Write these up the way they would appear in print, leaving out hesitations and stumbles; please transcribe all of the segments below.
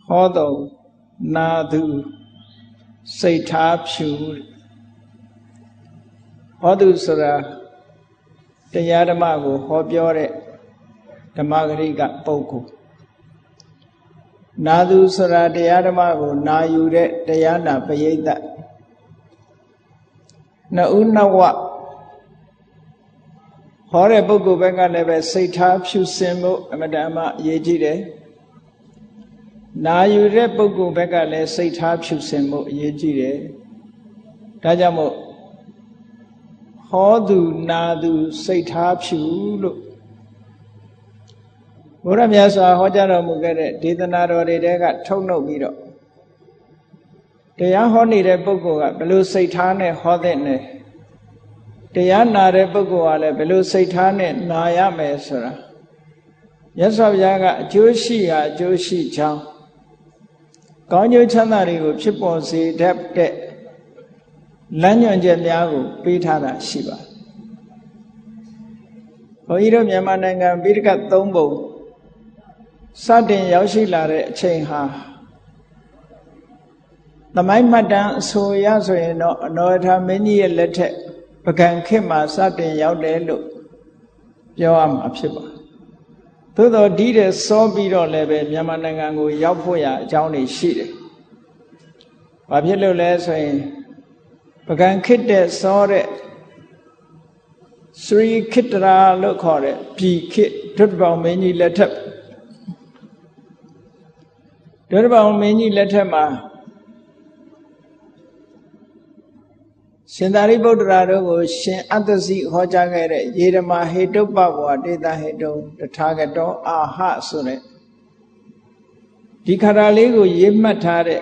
ဟောတော်နာသူစိတ်ထားဖြူဟောသူဆိုတာတရားဓမ္မကိုဟောပြောတဲ့ဓမ္မဂရိကပုဂ္ဂိုလ်နာသူဆိုတာတရားဓမ္မကိုနာယူတဲ့တရားနာပရိသတ်နှစ်ဦးနှစ်ဝဟောတဲ့ပုဂ္ဂိုလ်ဘက်ကလည်းပဲစိတ်ထားဖြူစင်ဖို့အမတန်မှအရေးကြီးတယ်နာယူတဲ့ပုဂ္ဂိုလ်ဘက်ကလည်းစိတ်ထားဖြူစင်ဖို့အရေးကြီးတယ်ဒါကြောင့်မို့ဟောသူနာသူစိတ်ထားဖြူလို့ဘုရားမြတ်စွာဟောကြားတော်မူခဲ့တဲ့ဒေသနာတော်တွေထဲကထုတ်နှုတ်ပြီးတော့တရားဟောနေတဲ့ပုဂ္ဂိုလ်ကဘယ်လိုစိတ်ထားနဲ့ဟောတဲ့နဲ့တရားနာတဲ့ပုဂ္ဂိုလ်ကလည်းဘယ်လိုစိတ်ထားနဲ့နာရမယ်ဆိုတာမြတ်စွာဘုရားကအကျိုးရှိရာအကျိုးရှိချောင်းကောင်းကျိုးချမ်းသာတွေကိုဖြစ်ပေါ်စေတတ်တဲ့လမ်းညွှန်ချက်များကိုပေးထားတာရှိပါတယ်ဘုန်းကြီးတို့မြန်မာနိုင်ငံပိဋကတ်၃ပုံစတင်ရောက်ရှိလာတဲ့အချိန်ဟာသမိုင်းမှတ်တမ်းအဆိုရဆိုရင်တော့အနောထာမင်းကြီးရဲ့လက်ထက်ပကံခေတ်မှာစတင်ရောက်တယ်လို့ပြောရမှာဖြစ်ပါတယ်သို့တော်ဒီတဲ့စောပြီးတော့လည်းပဲမြန်မာနိုင်ငံကိုရောက်ဖို့ရအကြောင်းတွေရှိတယ်။ဘာဖြစ်လို့လဲဆိုရင်ပကံခေတ်တဲ့စောတဲ့စရီခေတ္တရာလို့ခေါ်တဲ့ပြည်ခေတ်ဒုတိယပေါင်းမင်းကြီးလက်ထက်ဒုတိယပေါင်းမင်းကြီးလက်ထက်မှာရှင်သာရိပုတ္တရာတို့ကိုရှင်အတ္တစီဟောကြားခဲ့တဲ့ယေရမဟေတုပ္ပဝါဒေတာဟေတုတထာဂတောအာဟဆိုတဲ့ဒီခါရလေးကိုရေးမှတ်ထားတဲ့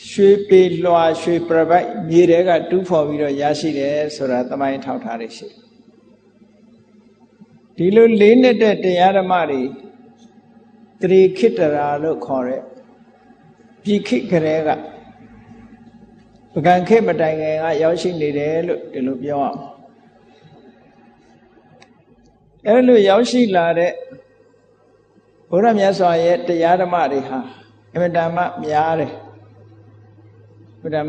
ရွှေပေလွှာရွှေပြပိုက်မြေတွေကတူးဖော်ပြီးတော့ရရှိတယ်ဆိုတာသမိုင်းထောက်ထားရရှိဒီလိုလေးနဲ့တဲ့တရားဓမ္မတွေတရေခိတ္တရာလို့ခေါ်တဲ့ပြည်ခိကလေးကပကံခေတ်မတိုင်ခင်ကရောက်ရှိနေတယ်လို့ဒီလိုပြောအောင်အဲလိုရောက်ရှိလာတဲ့ဘုရားမြတ်စွာရဲ့တရားဓမ္မတွေဟာအမြဲတမ်းများတယ်ဘုရား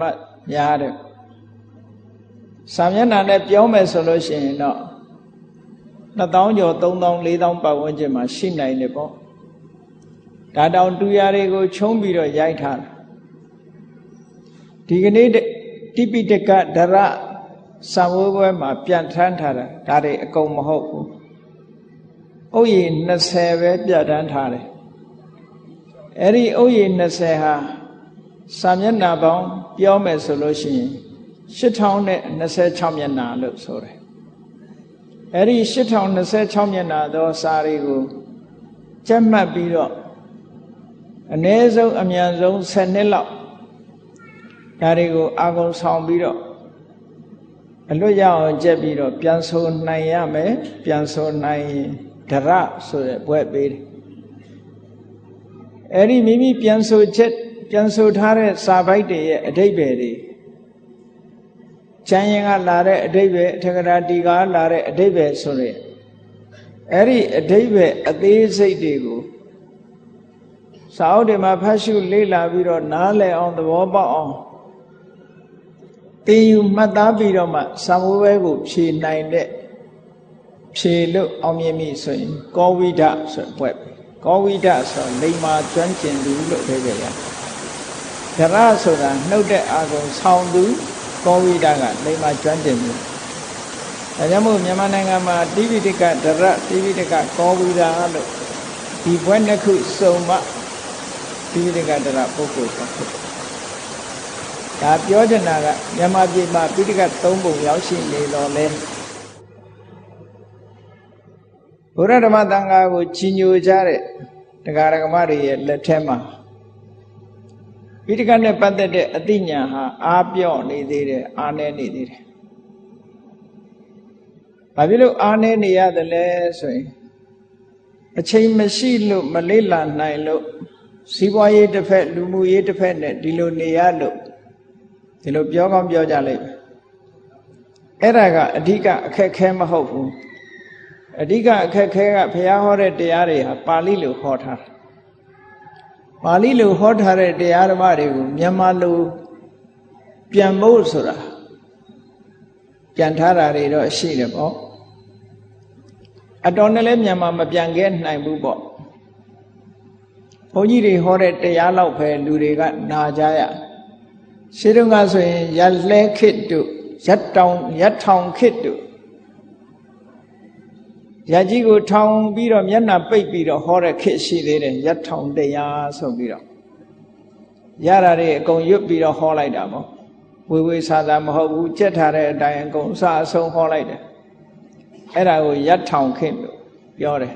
များတယ်စာမျက်နှာနဲ့ပြောမယ်ဆိုလို့ရှိရင်တော့2000ကျော်3000 4000ပတ်ဝန်းကျင်မှာရှိနိုင်တယ်ပေါ့ဒါတောင်တူရာတွေကိုခြုံပြီးတော့ရိုက်ထားတာဒီကနေ့တိပိဋကဒရစာဝဲပွဲမှာပြန်ထမ်းထားတာဒါတွေအကုန်မဟုတ်ဘူးဥယျာဉ်20ပဲပြဋ္ဌာန်းထားတယ်အဲ့ဒီဥယျာဉ်20ဟာစာမျက်နှာပေါင်းပြောမယ်ဆိုလို့ရှိရင်8026မျက်နှာလို့ဆိုတယ်အဲ့ဒီ8026မျက်နှာသောစာတွေကိုကျက်မှတ်ပြီးတော့အနည်းဆုံးအမြန်ဆုံး10နှစ်လောက်ဒါတွေကိုအာကုန်ဆောင်ပြီးတော့အလွတ်ရအောင်ကြက်ပြီးတော့ပြန်ဆိုနိုင်ရမယ်ပြန်ဆိုနိုင်ရင်ဒရဆိုတဲ့ဘွဲ့ပေးတယ်အဲ့ဒီမိမိပြန်ဆိုချက်ပြန်ဆိုထားတဲ့စာပိုက်တွေရဲ့အဓိပ္ပာယ်တွေကျမ်းရင်ကလာတဲ့အဓိပ္ပာယ်အထက်ကရာတီကလာတဲ့အဓိပ္ပာယ်ဆိုတဲ့အဲ့ဒီအဓိပ္ပာယ်အသေးစိတ်တွေကိုစာအုပ်တွေမှာဖတ်ရှုလေ့လာပြီးတော့နားလည်အောင်သဘောပေါက်အောင်သင်ယူမှတ်သားပြီးတော့မှစာမိုးပဲကိုဖြေနိုင်တဲ့ဖြေလို့အောင်မြင်ပြီဆိုရင်ကောဝိဒဆိုဘွဲ့ကောဝိဒဆိုလိမ္မာကျွမ်းကျင်သူလို့ပြောကြရတယ်ဒရဆိုတာနှုတ်တဲ့အာကုံဆောင်းသူကောဝိဒကလိမ္မာကျွမ်းကျင်သူဒါကြောင့်မို့မြန်မာနိုင်ငံမှာတိပိဋကဒရတိပိဋကကောဝိဒလို့ဒီဘွဲ့နှစ်ခုစုံမှတိပိဋကဒရပုဂ္ဂိုလ်ဖြစ်တယ်ဒါပြောချင်တာကမြန်မာပြည်မှာပိဋကတ်၃ပုံရောက်ရှိနေတော့လဲဘုရားဓမ္မသံဃာကိုကြီးညိုကြတဲ့တရားဓမ္မတွေရဲ့လက်ထက်မှာပိဋကတ်နဲ့ပတ်သက်တဲ့အသိဉာဏ်ဟာအားပြော့နေသေးတယ်အားနည်းနေသေးတယ်။ဘာဖြစ်လို့အားနည်းနေရတယ်လဲဆိုရင်အချိန်မရှိလို့မလေ့လာနိုင်လို့စီးပွားရေးတစ်ဖက်လူမှုရေးတစ်ဖက်နဲ့ဒီလိုနေရလို့ဒီလိုပြောကောင်းပြောကြလိုက်အဲ့ဒါကအဓိကအခက်ခဲမဟုတ်ဘူးအဓိကအခက်ခဲကဘုရားဟောတဲ့တရားတွေဟာပါဠိလိုဟောထားတာ ပါဠိလိုဟောထားတဲ့တရားဓမ္မတွေကိုမြန်မာလိုပြန်ဖို့ဆိုတာပြန်ထားတာတွေတော့ရှိတယ်ပေါ့အတော်နဲ့လည်းမြန်မာမပြန်ခဲ့နိုင်ဘူးပေါ့ဘုန်းကြီးတွေဟောတဲ့တရားလောက်ပဲလူတွေကနာကြရရှင်းတော့ကဆိုရင်ရက်လဲခေတ်တို့ရက်ထောင်ခေတ်တို့ရကြီးကိုထောင်ပြီးတော့မျက်နှာပိတ်ပြီးတော့ဟောတဲ့ခေတ်ရှိသေးတယ်ရက်ထောင်တရားဆိုပြီးတော့ရတာတွေအကုန်ရွတ်ပြီးတော့ဟောလိုက်တာပေါ့ဝေဝေဆာသာမဟုတ်ဘူးကြက်ထားတဲ့အတိုင်းအကုန်အစအဆုံးဟောလိုက်တယ်အဲ့ဒါကိုရက်ထောင်ခေတ်လို့ပြောတယ်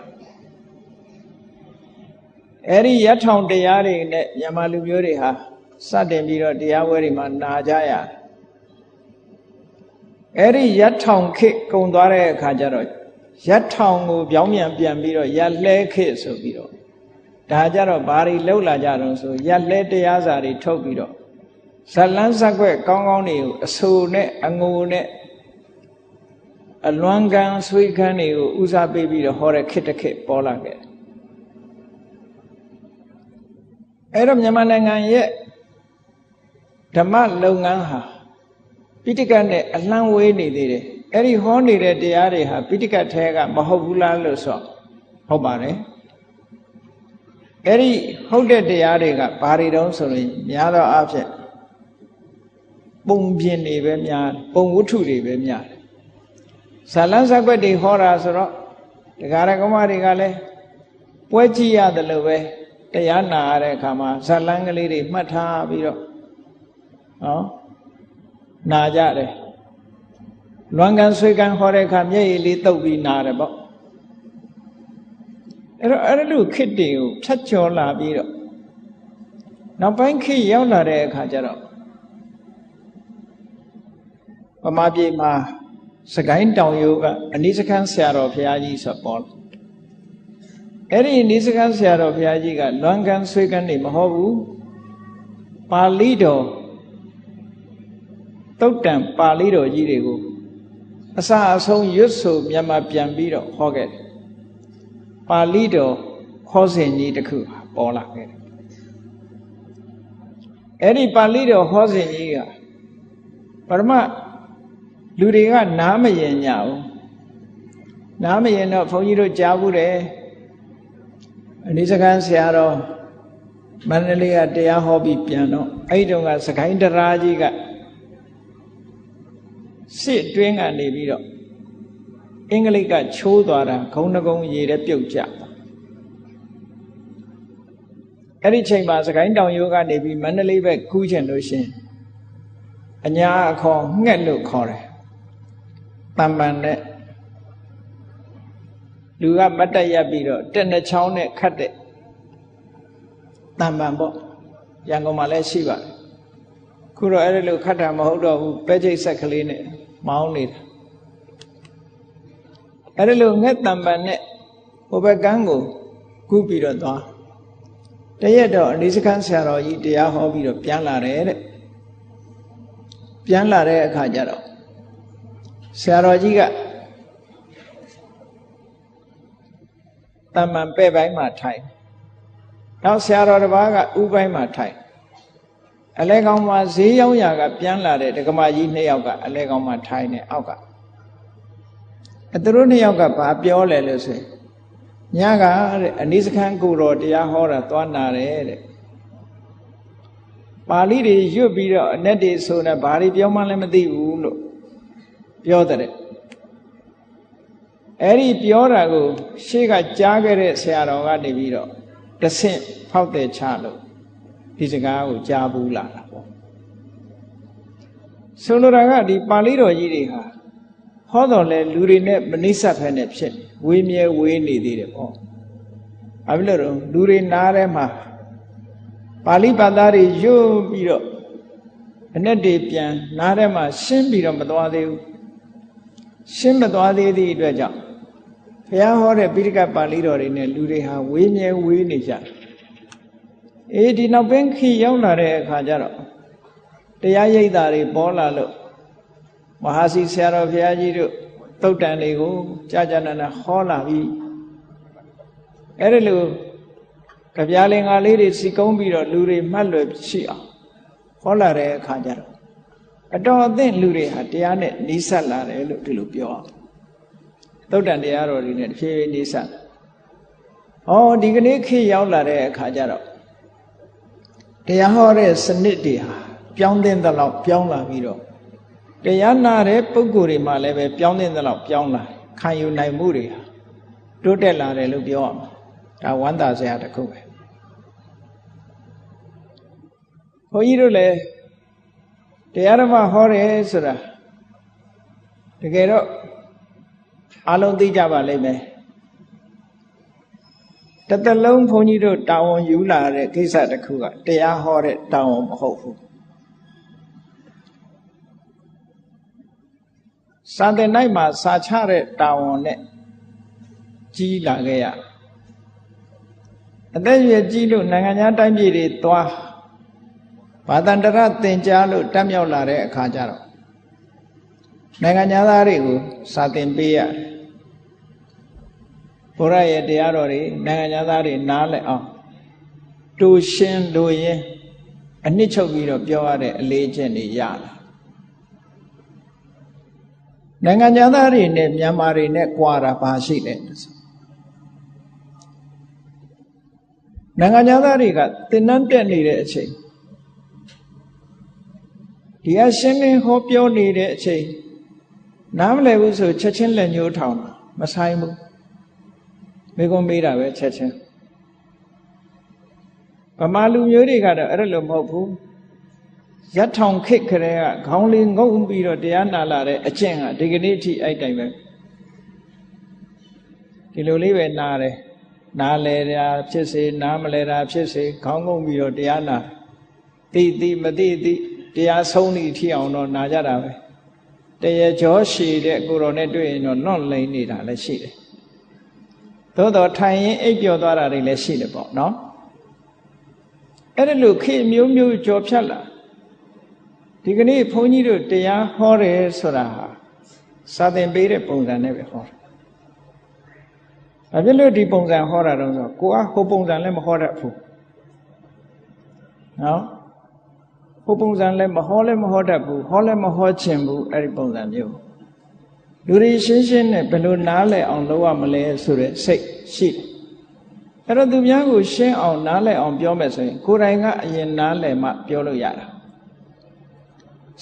အဲ့ဒီရက်ထောင်တရားတွေနဲ့မြန်မာလူမျိုးတွေဟာစတင်ပြီးတော့တရားဝဲတွေမှာနာကြရအဲ့ဒီရက်ထောင်ခေတ်ကုံသွားတဲ့အခါကျတော့ရက်ထောင်ကိုပြောင်းပြန်ပြန်ပြီးတော့ရက်လဲခေတ်ဆိုပြီးတော့ဒါကြတော့ဘာတွေလှုပ်လာကြတော့ဆိုရက်လဲတရားစာတွေထုတ်ပြီးတော့ဇလန်းဇက်ွက်ကောင်းကောင်းတွေကိုအဆူနဲ့အငိုနဲ့အလွမ်းကန်ဆွေးခန်းတွေကိုဦးစားပေးပြီးတော့ဟောတဲ့ခေတ်တစ်ခေတ်ပေါ်လာခဲ့အဲ့တော့မြန်မာနိုင်ငံရဲ့ဓမ္မလုပ်ငန်းဟာပိဋကတ်နဲ့အလှမ်းဝေးနေသေးတယ်အဲ့ဒီဟောနေတဲ့တရားတွေဟာပိဋကတ်ထဲကမဟုတ်ဘူးလားလို့ဆိုဟုတ်ပါတယ်အဲ့ဒီဟုတ်တဲ့တရားတွေကဘာတွေတုံးဆိုရင်များသောအားဖြင့်ပုံပြင်တွေပဲများတယ်ပုံဝတ္ထုတွေပဲများတယ်ဇာလန်းဇက်ွက်တွေဟောတာဆိုတော့ဒကာရကမတွေကလည်းပွဲကြည့်ရတယ်လို့ပဲတရားနာရတဲ့အခါမှာဇာလန်းကလေးတွေမှတ်ထားပြီးတော့နာကြတယ်လွမ်းကန်ဆွေကန်ဟောတဲ့အခါမျက်ရည်လေးတုပ်ပြီးနာတယ်ပေါ့အဲ့လိုခေတ်တွေကိုဖြတ်ကျော်လာပြီးတော့နောက်ပိုင်းခေတ်ရောက်လာတဲ့အခါကျတော့ဗမာပြည်မှာစကိုင်းတောင်ရိုးကအနိစ္စခန်းဆရာတော်ဘုရားကြီးဆိုပေါ်အဲ့ဒီအနိစ္စခန်းဆရာတော်ဘုရားကြီးကလွမ်းကန်ဆွေကန်နေမဟုတ်ဘူးပါဠိတော်သုတ်တံပါဠိတော်ကြီးတွေကိုအစအဆုံးရွတ်ဆိုမြန်မာပြန်ပြီးတော့ဟောခဲ့တယ်ပါဠိတော်ခေါ်စဉ်ကြီးတစ်ခုပေါ်လာခဲ့တယ်အဲ့ဒီပါဠိတော်ဟောစဉ်ကြီးကပရမလူတွေကနားမရင်ညဘူးနားမရင်တော့ဘုန်းကြီးတို့ကြားဘူးတယ်အနိစ္စခန်းဆရာတော်မန္တလေးကတရားဟောပြီးပြန်တော့အဲ့ဒီတုန်းကစကိုင်းတရားကြီးကစစ်တွင်းကနေပြီးတော့အင်္ဂလိပ်ကချိုးသွားတာဂုံနှကုံရေတဲ့ပြုတ်ကြအဲ့ဒီချိန်မှာစကိုင်းတောင်ရိုးကနေပြီးမန္တလေးဘက်ကူးချင်လို့ရှင်အညာအခေါ်ငှက်လို့ခေါ်တယ်တမ္ပန်နဲ့လူကမတ်တက်ရပ်ပြီးတော့တက်နှချောင်းနဲ့ခတ်တဲ့တမ္ပန်ပေါ့ရန်ကုန်မှာလည်းရှိပါတယ်ခုတော့အဲ့ဒီလိုခတ်တာမဟုတ်တော့ဘူးပဲချိတ်ဆက်ကလေးနဲ့မောင်းနေတာအဲ့ဒီလိုငှက်တံပံနဲ့ဟိုဘက်ကန်းကိုကူးပြီးတော့သွားတရက်တော့အနိစ္စခန်းဆရာတော်ကြီးတရားဟောပြီးတော့ပြန်လာတယ်တဲ့ပြန်လာတဲ့အခါကျတော့ဆရာတော်ကြီးကတမ္ပံပဲ့ပိုင်းမှာထိုင်နောက်ဆရာတော်တစ်ပါးကဥပိုင်းမှာထိုင်အလဲကောင်မှာဈေးရောက်ရာကပြန်လာတဲ့ဒကမကြီးနှစ်ယောက်ကအလဲကောင်မှာထိုင်နေအောက်ကသူတို့နှစ်ယောက်ကဘာပြောလဲလို့ဆိုညကအနိစ္စခန်းကိုတော်တရားဟောတာသွားနာတယ်တဲ့ပါဠိတွေရွတ်ပြီးတော့အ내တွေဆိုနေဘာတွေပြောမှလည်းမသိဘူးလို့ပြောတဲ့အဲ့ဒီပြောတာကိုရှေ့ကကြားခဲ့တဲ့ဆရာတော်ကနေပြီးတော့တဆင့်ဖောက်တဲ့ချလို့ဒီစကားကိုကြားဘူးလာတာပေါ့ဆိုလိုတာကဒီပါဠိတော်ကြီးတွေဟာဟောတော်လဲလူတွေနဲ့မနှိစက်ဖက်နဲ့ဖြစ်ဝေးမြဲဝေးနေသေးတယ်ပေါ့ဘာဖြစ်လို့လူတွေနားထဲမှာပါဠိဘာသာတွေရွတ်ပြီးတော့အ내တွေပြန်နားထဲမှာရှင်းပြီးတော့မသွားသေးဘူးရှင်းမသွားသေးသည့်အတွက်ကြောင့်ဘုရားဟောတဲ့ပိဋကပါဠိတော်တွေနဲ့လူတွေဟာဝေးမြဲဝေးနေကြတယ်ဒီနောက်ပိုင်းခေတ်ရောက်လာတဲ့အခါကျတော့တရားရိပ်တာတွေပေါ်လာလို့မဟာစီဆရာတော်ဘုရားကြီးတို့သုတ်တန်တွေကိုကြာကြာနာနာဟောလာပြီးအဲ့ဒီလို ကဗျာလင်္ကာလေးတွေစီကုံးပြီးတော့လူတွေမှတ်လွယ်ရှိအောင်ဟောလာတဲ့အခါကျတော့အတော်အသင့်လူတွေဟာတရားနဲ့နီးစပ်လာတယ်လို့ဒီလိုပြောအောင်သုတ္တန်တရားတော်တွေနဲ့တဖြည်းဖြည်းနီးစပ်ဒီကနေ့ခေတ်ရောက်လာတဲ့အခါကျတော့တရားဟောတဲ့စနစ်တွေဟာပြောင်းသင့်သလောက်ပြောင်းလာပြီးတော့တရားနာတဲ့ပုဂ္ဂိုလ်တွေမှလည်းပဲပြောင်းသင့်သလောက်ပြောင်းလာခံယူနိုင်မှုတွေဟာတိုးတက်လာတယ်လို့ပြောရမှာဒါဝမ်းသာစရာတစ်ခုပဲဘုန်းကြီးတို့လည်းတရားဓမ္မဟောတယ်ဆိုတာတကယ်တော့အလုံးသိကြပါလိမ့်မယ်တစ်သက်လုံးဘုန်းကြီးတို့တာဝန်ယူလာတဲ့ကိစ္စတစ်ခုကတရားဟောတဲ့တာဝန်မဟုတ်ဘူးစာသင်တိုင်းမှာစာချတဲ့တာဝန်နဲ့ကြီးလာခဲ့ရအသက်အရွယ်ကြီးလို့နိုင်ငံခြားတိုင်းပြည်တွေသွားဘာသာတရသင်ကြားလို့တက်မြောက်လာတဲ့အခါကျတော့နိုင်ငံသားတွေကိုစာသင်ပေးရတယ်ဘုရားရဲ့တရားတော်တွေနိုင်ငံသားတွေနားလည်အောင်တူရှင်းလို့ရင်အနှစ်ချုပ်ပြီးတော့ပြောရတဲ့အလေးအကျင့်တွေရလာနိုင်ငံသားတွေနဲ့မြန်မာတွေနဲ့ကြွာတာဘာရှိလဲနိုင်ငံသားတွေကသင်္นานတက်နေတဲ့အချိန်ဒီအရှင်းလင်းဟောပြောနေတဲ့အချိန်နားမလည်ဘူးဆိုချက်ချင်းလက်ညှိုးထောင်တာမဆိုင်ဘူးမိကုံးမေးတာပဲချက်ချင်းဗမာလူမျိုးတွေကတော့အဲ့လိုမဟုတ်ဘူးရက်ထောင်ခစ်ခရဲကခေါင်းလေးငုံပြီးတော့တရားနာလာတဲ့အကျင့်ကဒီကနေ့အထိအဲ့တိုင်ပဲဒီလိုလေးပဲနားတယ်နားလဲတာဖြစ်စေနားမလဲတာဖြစ်စေခေါင်းငုံပြီးတော့တရားနာသိမသိတရားဆုံးနေထိအောင်တော့နာကြတာပဲတရကြောရှည်တဲ့ကိုတော်နဲ့တွေ့ရင်တော့လွန့်လိမ့်နေတာလည်းရှိတယ်သို့တော်ထိုင်ရင်အိပ်ပျော်သွားတာတွေလည်းရှိတယ်ပေါ့နော်အဲ့ဒါလို့ခေမျိုးမျိုးကြော်ဖြတ်လာဒီကနေ့ဘုန်းကြီးတို့တရားဟောတယ်ဆိုတာဟာစာသင်ပေးတဲ့ပုံစံနဲ့ပဲဟောတာဘာဖြစ်လို့ဒီပုံစံဟောတာတော့ဆိုကိုကဟိုပုံစံလည်းမဟောတတ်ဘူးနော်ဟိုပုံစံလည်းမဟောတတ်ဘူးဟောလည်းမဟောချင်ဘူးအဲ့ဒီပုံစံမျိုးလူတွေရှင်းရှင်းနဲ့ဘယ်လိုနားလည်အောင်လုပ်ရမလဲဆိုတဲ့စိတ်ရှိတယ်အဲ့တော့သူများကိုရှင်းအောင်နားလည်အောင်ပြောမယ်ဆိုရင်ကိုယ်တိုင်ကအရင်နားလည်မှပြောလို့ရတာ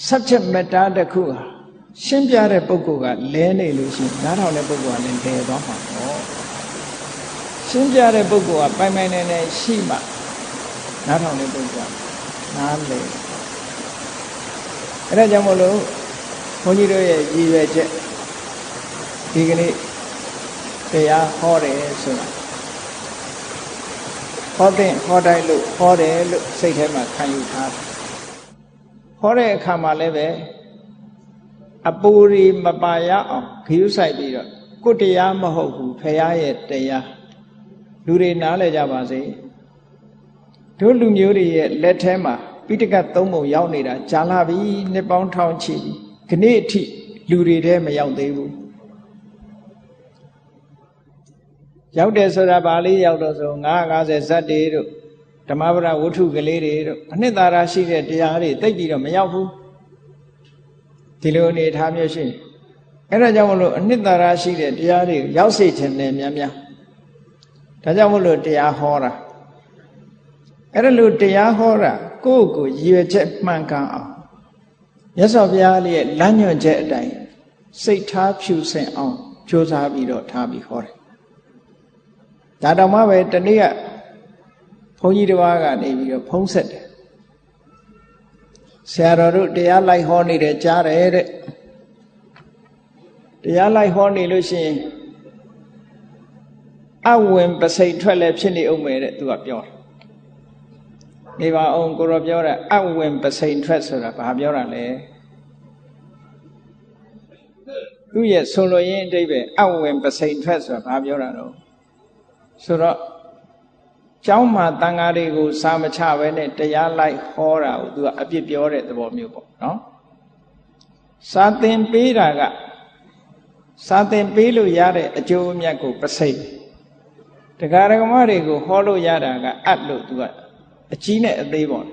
subject matter တစ်ခုဟာရှင်းပြတဲ့ပုဂ္ဂိုလ်ကလဲနေလို့ရှိရင်နားထောင်တဲ့ပုဂ္ဂိုလ်ကလည်းလဲသွားမှာပေါ့ရှင်းပြတဲ့ပုဂ္ဂိုလ်ကပိုင်ပိုင်နိုင်နိုင်ရှိမှနားထောင်တဲ့ပုဂ္ဂိုလ်ကနားလဲအဲ့ဒါကြောင့်မို့လို့ဘုန်းကြီးတို့ရဲ့ရည်ရွယ်ချက်ဒီကနေ့တရားဟောတယ်ဆိုတာဟောတဲ့ဟောတိုင်းလို့ဟောတယ်လို့စိတ်ထဲမှာခံယူထားတယ်ဟောတဲ့အခါမှာလည်းပဲအပူရီမပါရအောင်ခရုစိုက်ပြီးတော့ကိုယ်တရားမဟုတ်ဘူးဖရာရဲ့တရားလူတွေနားလည်ကြပါစေတို့လူမျိုးတွေရဲ့လက်ထဲမှာပိဋကတ်သုံးပုံရောက်နေတာကြာလာပြီနှစ်ပေါင်းထောင်ချီပြီခနေ့အထိလူတွေထဲမရောက်သေးဘူးရောက်တယ်ဆိုတာဗာလေးရောက်တော့ဆို950ဇတ်တွေတို့ဓမ္မပဒဝတ္ထုကလေးတွေတို့အနှစ်သာရရှိတဲ့တရားတွေသိပြီးတော့မရောက်ဘူးဒီလိုအနေထားမျိုးရှိအဲ့ဒါကြောင့်မလို့အနှစ်သာရရှိတဲ့တရားတွေရောက်စေခြင်းနဲ့များဒါကြောင့်မလို့တရားဟောတာအဲ့ဒါလို့တရားဟောတာကိုယ့်ကိုရည်ရွယ်ချက်မှန်ကန်အောင်မြတ်စွာဘုရားရဲ့လမ်းညွှန်ချက်အတိုင်းစိတ်ထားဖြူစင်အောင်ကြိုးစားပြီးတော့ထားပြီးဟောတယ်ဒါတောင်မှပဲတနေ့ကဘုန်းကြီးတစ်ပါးကနေပြီးတော့ဖုံးဆက်တယ်ဆရာတော်တို့တရားလိုက်ဟောနေတယ်ကြားတယ်တဲ့တရားလိုက်ဟောနေလို့ရှိရင်အဝင်ပစိတ်ထွက်လည်းဖြစ်နေအောင်မယ်တဲ့သူကပြောတယ်နေပါအောင်ကိုရောပြောတာအဝင်ပစိန်ထွက်ဆိုတာဘာပြောတာလဲသူရဲ့ဆိုလိုရင်းအဓိပ္ပာယ်အဝင်ပစိန်ထွက်ဆိုတာဘာပြောတာတော့ဆိုတော့ကျောင်းမှာတန်ဃာတွေကိုစာမချဘဲနဲ့တရားလိုက်ဟောတာကိုသူကအပြစ်ပြောတဲ့သဘောမျိုးပေါ့နော်စာသင်ပေးတာကစာသင်ပေးလို့ရတဲ့အကျိုးအမြတ်ကိုပစိတ် တရားဓမ္မတွေကိုဟောလို့ရတာကအတ်လို့သူကအကြီးနဲ့အသေးပေါ့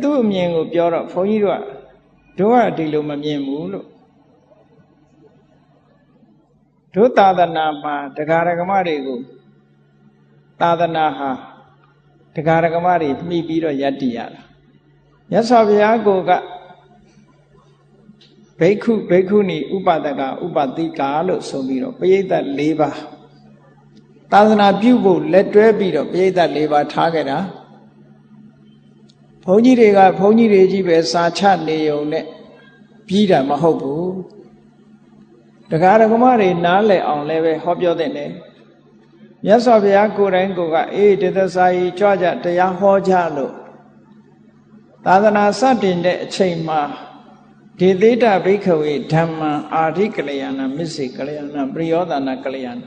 သူ့အမြင်ကိုပြောတော့ဘုန်းကြီးတို့ကဒီလိုမမြင်ဘူးလို့တို့သာသနာမှာတရားဓမ္မတွေကိုသာသနာဟာတရားဓမ္မတွေမှီပြီးတော့ယက်တည်ရတာမြတ်စွာဘုရားကိုကဘိက္ခုဘိက္ခုနီဥပဒကဥပတိကာလို့ဆိုပြီးတော့ပရိသတ်၄ပါးသာသနာပြုဖို့လက်တွဲပြီးတော့ပရိသတ်၄ပါးထားခဲ့တာဘုန်းကြီးတွေကဘုန်းကြီးတွေကြီးပဲစာချနေုံနဲ့ပြီးတာမဟုတ်ဘူးတရားဓမ္မတွေနားလည်အောင်လည်းပဲဟောပြောတဲ့နေမြတ်စွာဘုရားကိုယ်တိုင်ကိုကတေသစာယီကြွကြတရားဟောကြလို့သာသနာစတင်တဲ့အချိန်မှာဒေသေတဘိက္ခဝေဓမ္မံအာရိကလျာဏမစ္စေကလျာဏပရိယောဒနာကလျာဏ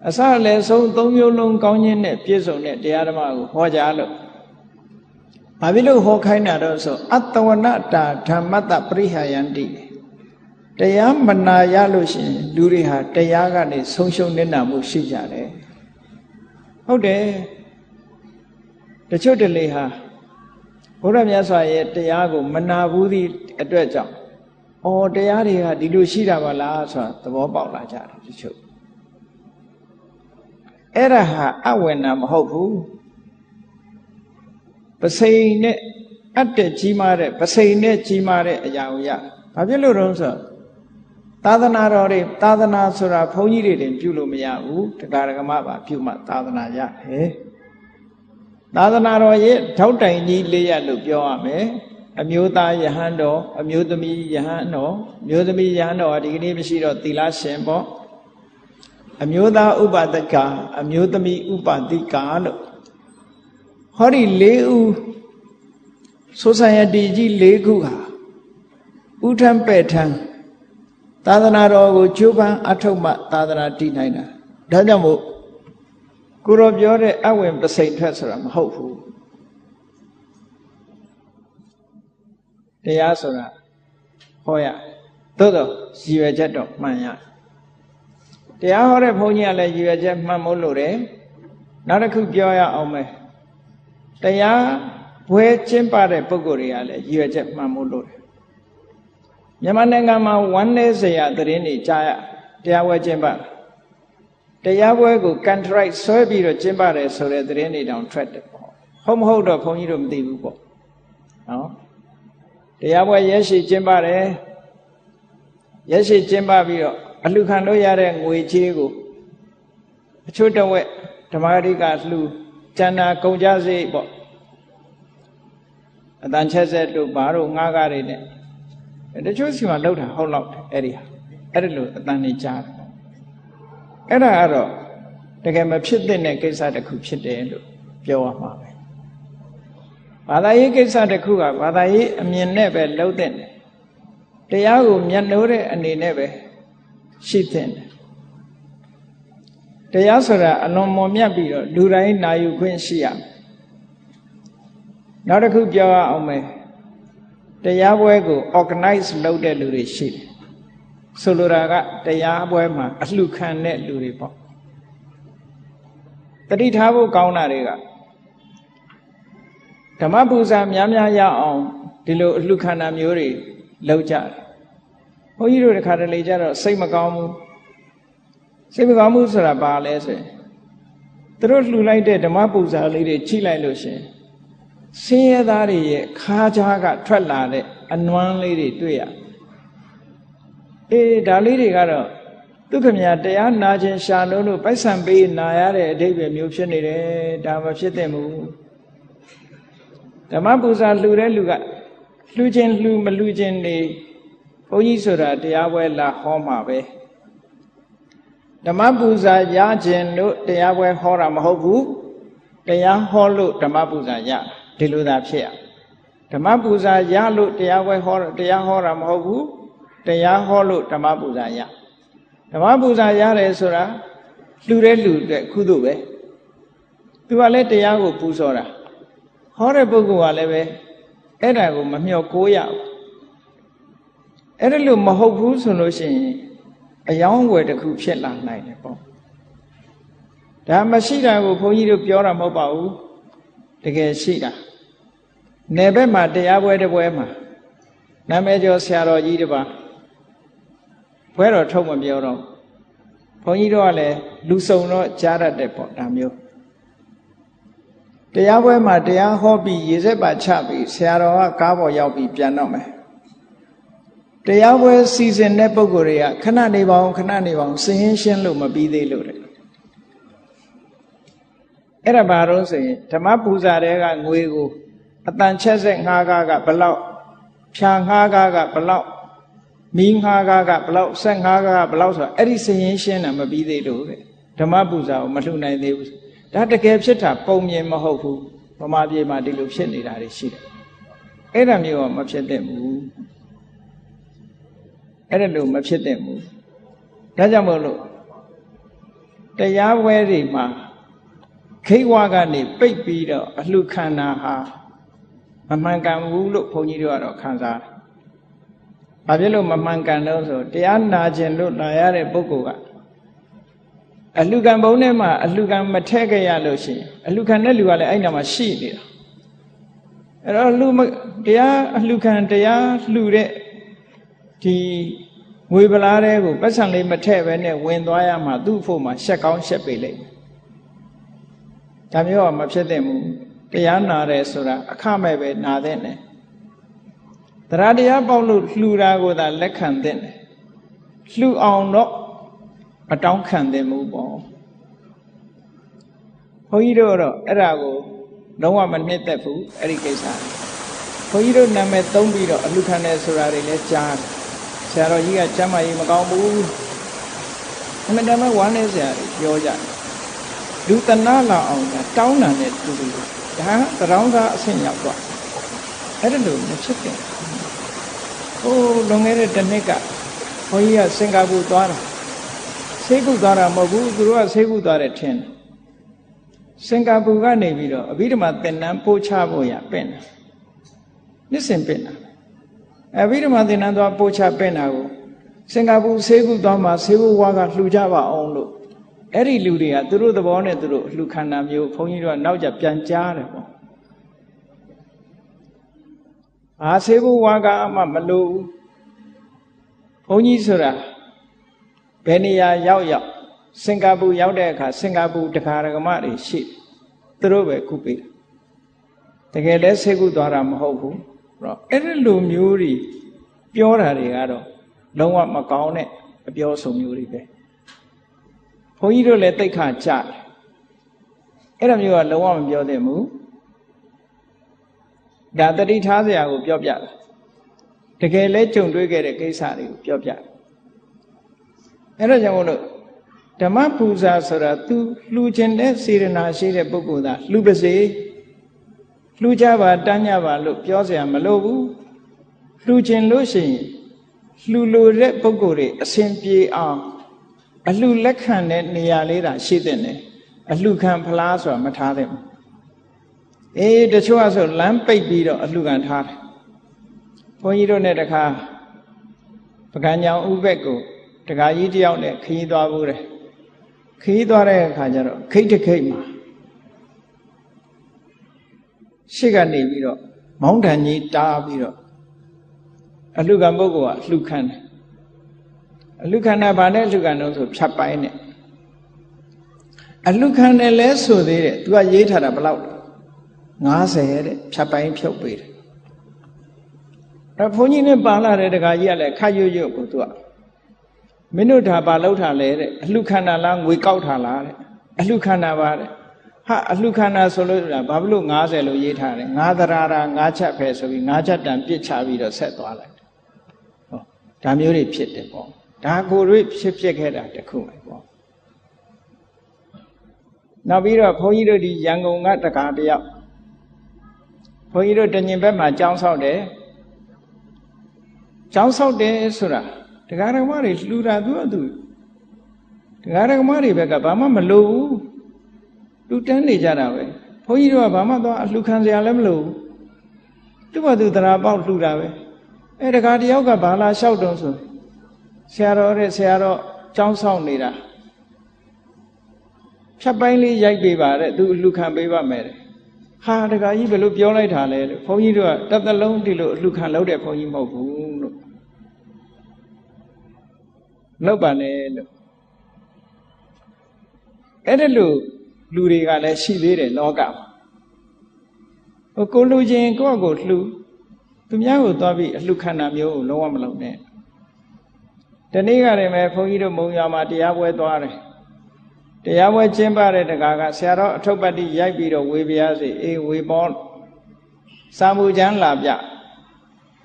အစလည်းဆုံး၃မျိုးလုံးကောင်းခြင်းနဲ့ပြည့်စုံတဲ့တရားဓမ္မကိုဟောကြလို့ဘာဖြစ်လို့ဟောခိုင်းတာတော့ဆိုအတ္တဝနတာဓမ္မတပရိဟာယန္တိတရားမနာရလို့ရှိရင်လူတွေဟာတရားကနေဆုံးရှုံးနေတာမှုရှိကြတယ်ဟုတ်တယ်တချို့တလေဟာဘုရားမြတ်စွာရဲ့တရားကိုမနာဘူးသည့်အတွက်ကြောင့်တရားတွေကဒီလိုရှိတာပါလားဆိုတာသဘောပေါက်လာကြတယ်တချို့အဲ့ဒါဟာအဝေနာမဟုတ်ဘူးပစိန်နဲ့အတ္တကြီးမားတဲ့ပစိန်နဲ့ကြီးမားတဲ့အရာကိုရဘာဖြစ်လို့တော့ဆိုသာသနာတော်တွေသာသနာဆိုတာဘုန်းကြီးတွေတင်ပြုလို့မရဘူးတရားဓမ္မပါပြုမှသာသနာရတယ်သာသနာတော်ရဲ့ထောက်တိုင်ကြီး၄ရပ်လို့ပြောရမယ်အမျိုးသားယဟန်တော်အမျိုးသမီးယဟန်တော်မျိုးသမီးယဟန်တော်ဒီကနေ့မရှိတော့သီလရှင်ပေါ့အမျိုးသားဥပဒကအမျိုးသမီးဥပတိကာလို့ဟောဒီ၄ဦးဆိုဆိုင်ယတီကြီး၄ခုဟာဥထံပဲ့ထံသာသနာတော်ကိုကျိုးပန်းအထောက်မှသာသနာတည်နိုင်တာဒါကြောင့်မို့ကိုရောပြောတဲ့အဝင်ပစိန်ထွက်ဆိုတာမဟုတ်ဘူးတရားဆိုတာဟောရသို့တော့ရည်ရွယ်ချက်တော့မှန်ရတရားဟောတဲ့ဘုန်းကြီးကလည်းရည်ရွယ်ချက်မှန်မို့လို့တယ်နောက်တစ်ခုပြောရအောင်မယ်တရားဘွဲကျင့်ပတဲ့ပုဂ္ဂိုလ်တွေကလည်းရည်ရွယ်ချက်မှန်မို့လို့တယ်မြန်မာနိုင်ငံမှာဝမ်းနည်းစရာသတင်းတွေကြားရတရားဝဲကျင့်ပတရားပွဲကို contract ဆွဲပြီးတော့ကျင့်ပါတယ်ဆိုတဲ့သတင်းတွေတောင်ထွက်တယ်ပေါ့ဟုတ်မဟုတ်တော့ဘုန်းကြီးတို့မသိဘူးပေါ့နော်တရားပွဲရက်ရှိကျင့်ပါတယ်ရက်ရှိကျင့်ပပြီးတော့အလှခံလို့ရတဲ့ငွေချေးကိုအချို့တဝက်ဓမ္မဂရိကလှူကျန်တာကုန်ကြစိတ်ပေါ့အတန်ချက်ဆက်တို့ဘာတို့ငှားကားတွေနဲ့တချို့စီမှာလောက်တာဟုတ်လောက်တယ်အဲ့ဒီလိုအတန်နေကြားတယ်အဲ့ဒါကတော့တကယ်မဖြစ်တဲ့ကိစ္စတစ်ခုဖြစ်တယ်လို့ပြောရမှာပဲဘာသာရေးကိစ္စတစ်ခုကဘာသာရေးအမြင်နဲ့ပဲလုံးတဲ့တရားကိုမျက်နှိုးတဲ့အနေနဲ့ပဲရှိတဲ့တရားဆိုတာအလွန်မော်မြတ်ပြီးတော့လူတိုင်းနာယူခွင့်ရှိရနောက်တစ်ခုပြောရအောင်မယ်တရားပွဲကို organize လုပ်တဲ့လူတွေရှိတယ်ဆိုလိုတာကတရားပွဲမှာအလှခံတဲ့လူတွေပေါ့တတိထားဖို့ကောင်းတာတွေကဓမ္မပူဇာများများရအောင်ဒီလိုအလှခံတာမျိုးတွေလုပ်ကြတယ်ဘုန်းကြီးတို့တခါတလေကျတော့စိတ်မကောင်းဘူးစိတ်မကောင်းဘူးဆိုတာဘာလဲဆိုရင်သူတို့လှူလိုက်တဲ့ဓမ္မပူဇာလေးတွေချိလိုက်လို့ရှင်ဆင်းရဲသားတွေရဲ့ခါးကြားကထွက်လာတဲ့အနွမ်းလေးတွေတွေ့ရဒါလေးတွေကတော့ဒုက္ခမြတရားနာခြင်းရှာလို့ပိုက်ဆံပေးနာရတဲ့အဓိပ္ပာယ်မျိုးဖြစ်နေတယ်ဒါမဖြစ်သင့်ဘူးဓမ္မပူဇာလှူတဲ့လူကလှူခြင်းလှူမလှူခြင်းနေဘုန်းကြီးဆိုတာတရားပွဲလာဟောမှာပဲဓမ္မပူဇာရခြင်းလို့တရားပွဲဟောတာမဟုတ်ဘူးတရားဟောလို့ဓမ္မပူဇာရဒီလိုသာဖြစ်ရဓမ္မပူဇာရလို့တရားပွဲဟောတရားဟောတာမဟုတ်ဘူးတရားဟောလို့ဓမ္မပူဇာရဓမ္မပူဇာရတယ်ဆိုတာလှူတဲ့လူအတွက်ကုသိုလ်ပဲသူကလည်းတရားကိုပူဇော်တာဟောတဲ့ပုဂ္ဂိုလ်ကလည်းပဲအဲ့ဒါကိုမမျှော်ကိုးရဘူးအဲ့ဒါလို့မဟုတ်ဘူးဆိုလို့ရှိရင်အယောင်းဝယ်တစ်ခုဖြစ်လာနိုင်တယ်ပေါ့ ဒါမရှိတာကိုဘုန်းကြီးတို့ပြောတာမဟုတ်ပါဘူးတကယ်ရှိတာနယ်ဘက်မှာတရားပွဲတစ်ပွဲမှာနာမည်ကျော်ဆရာတော်ကြီးတစ်ပါးပွဲတော်ထုတ်မပြောတော့ဘုန်းကြီးတို့ကလည်းလူစုံတော့ကြားရတဲ့ပေါ့ဒါမျိုးတရားပွဲမှာတရားဟောပြီးရေစက်ပါချပြီးဆရာတော်ကကားပေါ်ရောက်ပြီးပြန်တော့မယ်တရားပွဲစီစဉ်တဲ့ပုဂ္ဂိုလ်တွေကခဏနေပါအောင်ခဏနေပါအောင်စည်ရင်းရှင်းလို့မပြီးသေးလို့တဲ့အဲ့ဒါဘာလို့ဆိုရင်ဓမ္မပူဇာတွေကငွေကိုအတန်ချက်ဆက်ငှားကားကဘလောက်ဖြာငှားကားကဘလောက်မီးငှားကားကဘလောက်ဆက်ငှားကားကဘလောက်ဆိုအဲ့ဒီစည်ရင်းရှင်းတာမပြီးသေးလို့တဲ့ဓမ္မပူဇာကိုမလှူနိုင်သေးဘူးဒါတကယ်ဖြစ်တာပုံမြင်မဟုတ်ဘူးဗမာပြည်မှာဒီလိုဖြစ်နေတာတွေရှိတယ်အဲ့ဒါမျိုးကမဖြစ်သင့်ဘူးအဲ့ဒါလို့မဖြစ်သင့်ဘူးဒါကြောင့်မို့လို့တရားပွဲတွေမှာခိတ်ဝါကနေပိတ်ပြီးတော့အလှခန္ဓာဟာမမှန်ကန်ဘူးလို့ဘုန်းကြီးတို့ကတော့ခံစားတယ်။ဘာဖြစ်လို့မမှန်ကန်လို့ဆိုတရားနာခြင်းလို့လာရတဲ့ပုဂ္ဂိုလ်ကအလှခံဘုံထဲမှာအလှခံမထည့်ခဲ့ရလို့ရှိရင်အလှခံတဲ့လူကလည်းအဲ့နာမှာရှိနေတာ။အဲ့တော့တရားအလှခံတရားလှူတဲ့ဒီငွေပလားတွေကိုပတ်စံလေးမထည့်ပဲနဲ့ဝင်သွားရမှသူ့ဖို့မှာရှက်ကောင်းရှက်ပေလိမ့်မယ်။ဒါမျိုးကမဖြစ်သင့်ဘူး။တရားနာတယ်ဆိုတာအခမဲ့ပဲနာသင့်တယ်။တရားတရားပေါက်လို့လှူတာကိုသာလက်ခံသင့်တယ်။လှူအောင်တော့မတောင်းခံသင့်ဘူးပေါ့။ဘုန်းကြီးတို့တော့အဲ့ဒါကိုလုံးဝမနှစ်သက်ဘူးအဲ့ဒီကိစ္စ။ဘုန်းကြီးတို့နာမည်သုံးပြီးတော့အလှခံတယ်ဆိုတာတွေလည်းကြားတယ်။ဆရာတော်ကြီးကကျမ်းမာရေးမကောင်းဘူး။အမှန်တမ်းဝမ်းနေစရာတွေပြောကြတယ်။လူတနာလာအောင်တောင်းတာနဲ့တူတူဒါကတောင်းစားအဆင့်ရောက်သွားအဲ့ဒါလို့မဖြစ်တယ်ဟိုလွန်ခဲ့တဲ့တစ်နှစ်ကဘုန်းကြီးကစင်ကာပူသွားတာဆေးကုသွားတာမဟုတ်ဘူးသူတို့ကဆေးကုသွားတယ်ထင်တယ်စင်ကာပူကနေပြီးတော့အဘိဓမ္မာသင်တန်းပို့ချဖို့ရပင့်တယ်နှစ်စဉ်ပင့်တာအဘိဓမ္မာသင်တန်းသွားပို့ချပင့်တာကိုစင်ကာပူဆေးကုသွားမှဆေးဘဝကလှူကြပါအောင်လို့အဲ့ဒီလူတွေကသူတို့သဘောနဲ့သူတို့လှူခန္ဓာမျိုးဘုန်းကြီးတို့ကနောက်ကျပြန်ကြားတယ်ပေါ့အာဆေးဘဝကအမှမလို့ဘုန်းကြီးဆိုတာဘယ်နေရာရောက်စင်ကာပူရောက်တဲ့အခါစင်ကာပူတရားဓမ္မတွေရှိသူတို့ပဲကုပေးတကယ်လဲဆေးကုသွားတာမဟုတ်ဘူးအဲ့တော့အဲ့ဒီလိုမျိုးတွေပြောတာတွေကတော့လုံးဝမကောင်းတဲ့အပြောဆိုမျိုးတွေပဲဘုန်းကြီးတို့လည်းတိတ်ခါကြတယ်အဲ့လိုမျိုးကလုံးဝမပြောသင့်ဘူးဒါတတိထားစရာကိုပြောပြတယ်တကယ်လဲကြုံတွေ့ခဲ့တဲ့ကိစ္စတွေကိုပြောပြတယ်အဲ့ဒါကြောင့်မို့လို့ဓမ္မပူဇာဆိုတာသူလှူခြင်းတဲ့စေရနာရှိတဲ့ပုဂ္ဂိုလ်သာလှူပါစေလှူကြပါတန်းကြပါလို့ပြောเสียမလို့ဘူးလှူခြင်းလို့ရှိရင်လှူလို့တဲ့ပုဂ္ဂိုလ်တွေအစဉ်ပြေအောင်အလှလက်ခံတဲ့နေရာလေးတာရှိတဲ့နဲ့အလှခံဖလားဆိုတာမထားသင့်ဘူးအေးတချို့ဆိုလမ်းပိတ်ပြီးတော့အလှခံထားတယ်ဘုန်းကြီးတို့နဲ့တခါပကံကြောင်ဥပက်ကိုတခါကြီးတယောက်နဲ့ခရီးသွားဘူးတယ်ခရီးသွားတဲ့အခါကျတော့ခိတ်တခိတ်မှာရှေ့ကနေပြီးတော့မောင်းတန်ကြီးတားပြီးတော့အလှခံပုဂ္ဂိုလ်ကလှခံတယ်အလှခံတာဗာနဲ့လှခံတော့ဆိုဖြတ်ပိုင်းနဲ့အလှခံတယ်လဲဆိုသေးတယ် तू ကရေးထားတာဘယ်လောက်50တဲ့ဖြတ်ပိုင်းဖြုတ်ပေးတယ်အဲ့ဘုန်းကြီးနဲ့ပါလာတဲ့တခါကြီးကလည်းခတ်ရွတ်ရွတ်ကို तू ကမင်းတို့ဒါဘာလောက်ထားလဲတဲ့အလှခံတာလားငွေကောက်ထားလားတဲ့အလှခံတာပါတဲ့ဟာအလှခံတာဆိုလို့ဘာဖြစ်လို့50လို့ရေးထားတယ်ငါးသရာတာငါးချက်ပဲဆိုပြီးငါးချက်တန်ပြစ်ချပြီးတော့ဆက်သွားလိုက်ဟောဒါမျိုးတွေဖြစ်တယ်ပေါ့ဒါကိုတွေဖြစ်ခဲ့တာတခုပဲပေါ့နောက်ပြီးတော့ဘုန်းကြီးတို့ဒီရန်ကုန်ကတကားတယောက်ဘုန်းကြီးတို့တညင်ဘက်မှာကျောင်းဆောက်တယ်ကျောင်းဆောက်တယ်ဆိုတာတရားဓမ္မတွေလှူတာသူ့တရားဓမ္မတွေဘက်ကဘာမှမလိုဘူးလူတန်းနေကြတာပဲဘုန်းကြီးတို့ကဘာမှတော့အလှခံစရာလည်းမလိုဘူးသူ့ဘာသူတရားပေါက်လှူတာပဲအဲတရားတယောက်ကဘာလာလျှောက်တော့ဆိုဆရာတော်ကျောင်းဆောင်နေတာ ဖြတ်ပိုင်းလေးရိုက်ပေးပါတဲ့သူအလှခံပေးပါမယ်တဲ့ဟာတခါကြီးဘယ်လိုပြောလိုက်တာလဲလို့ဘုန်းကြီးတို့ကတစ်သလုံးဒီလိုအလှခံလုပ်တဲ့ဘုန်းကြီးမဟုတ်ဘူးလို့လောက်ပါနဲ့လို့အဲ့ဒါလို့လူတွေကလည်းရှိသေးတယ်လောကမှာကိုလူချင်းကိုယ့်အကိုလှူသူများကိုသွားပြီးအလှခံတာမျိုးကိုလုံးဝမလုပ်နဲ့ဒီနေ့ကတည်းကဘုန်းကြီးတို့မုံရွာမှာတရားပွဲသွားတယ်တရားပွဲကျင်းပတဲ့တကားကဆရာတော်အထုပ်ပတ်တိရိုက်ပြီးတော့ဝေပြားစီအေးဝေပေါ်စာမှုချမ်းလာပြ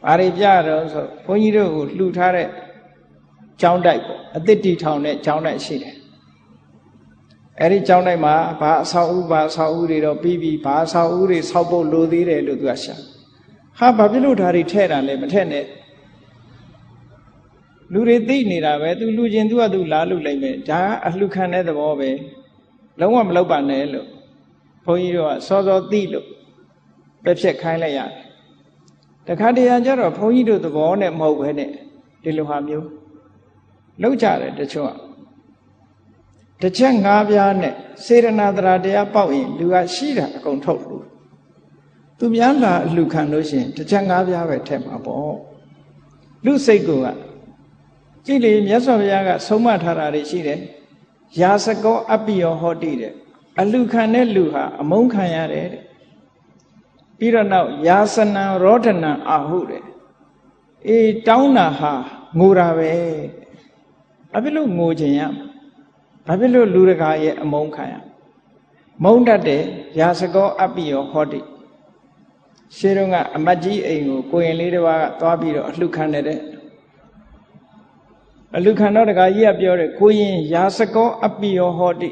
ဘာတွေပြတော့ဆိုဘုန်းကြီးတို့ကိုလှူထားတဲ့ကျောင်းတိုက်ပေါ့အသစ်တီထောင်တဲ့ကျောင်းတိုက်ရှိတယ်အဲ့ဒီကျောင်းတိုက်မှာဘာအဆောက်အဦတွေတော့ပြီးပြီဘာအဆောက်အဦတွေဆောက်ဖို့လိုသေးတယ်လို့သူကရှာဟာဘာဖြစ်လို့ဓာတ်တွေထဲ့တာလဲမထဲ့နဲ့လူတွေသိနေတာပဲသူလူချင်းသူကသူလာလူလိုက်မယ်ဒါအလှခံတဲ့သဘောပဲလုံးဝမလုပ်ပါနဲ့လို့ဘုန်းကြီးတို့ကစောစောသိလို့ပဲဖြစ်ခိုင်းလိုက်ရတယ်တခါတရံကျတော့ဘုန်းကြီးတို့သဘောနဲ့မဟုတ်ပဲနဲ့ဒီလိုဟာမျိုးလောက်ကြတယ်တချို့ကတစ်ချက်၅ပြားနဲ့စေရနာတရားပေါက်ရင်လူကရှိတာအကုန်ထုတ်လို့သူများလာအလှခံလို့ရှိရင်တစ်ချက်၅ပြားပဲထည့်မှာပေါ့လူစိတ်ကကြည့်လေမြတ်စွာဘုရားကဆုံးမထားတာတွေရှိတယ်ယာစကောအပိယောဟောတိတဲ့အလှခံတဲ့လူဟာအမုန်းခံရတယ်တဲ့ပြီးတော့နောက်ယာစနံရောဒနံအာဟုတဲ့အေးတောင်းတာဟာငိုတာပဲဘာဖြစ်လို့ငိုခြင်းရဘာဖြစ်လို့လူတကာရဲ့အမုန်းခံရမုန်းတတ်တဲ့ယာစကောအပိယောဟောတိရှင်းတော့ကအမတ်ကြီးအိမ်ကိုရင်လေးတစ်ပါးကသွားပြီးတော့အလှခံတဲ့အလှခံတော့တကာကြီးကပြောတယ်ကိုရင်ယာစကောအပိယောဟောတိ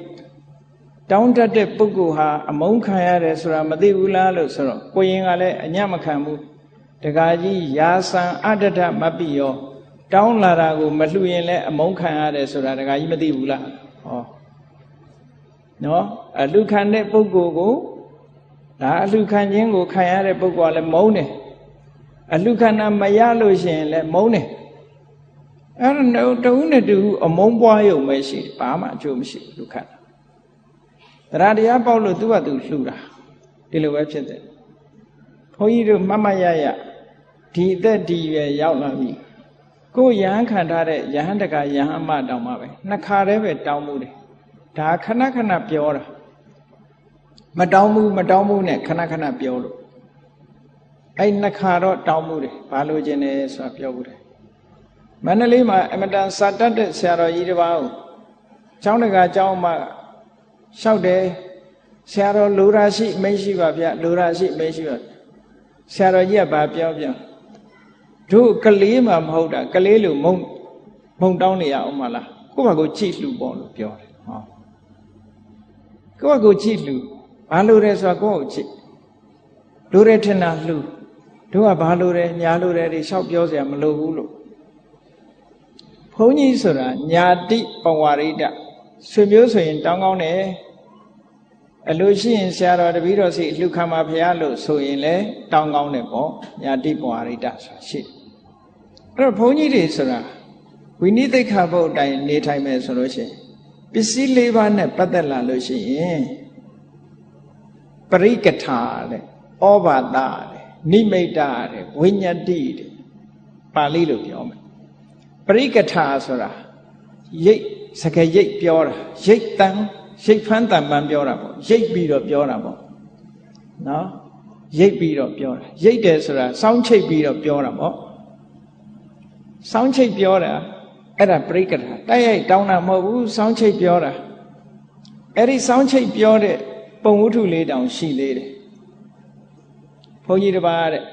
တောင်းတတ်တဲ့ပုဂ္ဂိုလ်ဟာအမုန်းခံရတယ်ဆိုတာမသိဘူးလားလို့ဆိုတော့ကိုရင်ကလည်းအညံ့မခံဘူးတကာကြီးယာစံအတ္တထမပိယောတောင်းလာတာကိုမလှူရင်လည်းအမုန်းခံရတယ်ဆိုတာတကာကြီးမသိဘူးလားဟောနော်အလှခံတဲ့ပုဂ္ဂိုလ်ကိုဒါအလှခံခြင်းကိုခံရတဲ့ပုဂ္ဂိုလ်ကလည်းမုန်းတယ်အလှခံတာမရလို့ရှိရင်လည်းမုန်းတယ်အဲ့တော့တဦးနဲ့တူအမုန်းပွားရုံပဲရှိဘာမှအကျိုးမရှိဘူးလူခံတရားပေါက်လို့သူကသူလှူတာဒီလိုပဲဖြစ်တယ်ဘုန်းကြီးတို့မမရရဒီအသက်ဒီရွယ်ရောက်လာပြီကိုယ်ယဟန်ခံထားတဲ့ယဟန်တကယဟန်မတောင်းမှာပဲနှစ်ခါတည်းပဲတောင်းမှုတယ်ဒါခဏခဏပြောတာမတောင်းမှုနဲ့ခဏခဏပြောလို့အဲ့နှစ်ခါတော့တောင်းမှုတယ်ဘာလို့ခြင်းလဲဆိုတာပြောဘူးတယ်မန္တလေးမှာအမတန်စာတတ်တဲ့ဆရာတော်ကြီးတစ်ပါးကိုကျောင်းတကာကျောင်းမှာလျှောက်တယ်ဆရာတော်လူရာရှိမရှိပါဗျလူရာရှိမရှိပါဆရာတော်ကြီးကဘာပြောတို့ကလေးမှမဟုတ်တာကလေးလိုမုံတောင်းနေရအောင်မလားကိုယ့်ဘာကိုကြည့်လှူပေါ့လို့ပြောတယ်ဟောကိုယ့်ဘာကိုကြည့်လှူဘာလို့လဲဆိုတော့ကိုယ့်ကိုကြည့်လူရဲထင်တာလှူတို့ကဘာလို့လဲညာလို့လဲဒီလျှောက်ပြောစရာမလိုဘူးလို့ဘုန်းကြီးဆိုတာညာတိပဝရိတဆွေမျိုးဆိုရင်တောင်းကောင်းတယ်အလိုရှိရင်ဆရာတော်တပည့်တော်စီအလှခံပါဖရာလို့ဆိုရင်လည်းတောင်းကောင်းတယ်ပေါ့ညာတိပဝရိတဆိုတာရှိအဲ့တော့ဘုန်းကြီးတွေဆိုတာဝိနည်းသိက္ခာပုဒ်အတိုင်းနေထိုင်မယ်ဆိုလို့ရှိရင်ပစ္စည်း၄ပါးနဲ့ပတ်သက်လာလို့ရှိရင်ပရိကထာတဲ့ဩဘာသတဲ့နိမိတ်တဲ့ဝိညတိတဲ့ပါဠိလိုပြောမယ်ပရိကထာဆိုတာရိတ်စကားရိတ်ပြောတာရိတ်တန်ရိတ်ဖန်းတန်ပန်းပြောတာပေါ့ရိတ်ပြီးတော့ပြောတာပေါ့နော်ရိတ်ပြီးတော့ပြောတာရိတ်တယ်ဆိုတာစောင်းချိတ်ပြီးတော့ပြောတာပေါ့စောင်းချိတ်ပြောတာအဲ့ဒါပရိကထာတိုက်ရိုက်တောင်းတာမဟုတ်ဘူးစောင်းချိတ်ပြောတာအဲ့ဒီစောင်းချိတ်ပြောတဲ့ပုံဝတ္ထုလေးတောင်ရှိသေးတယ်ဘုန်းကြီးတစ်ပါးတဲ့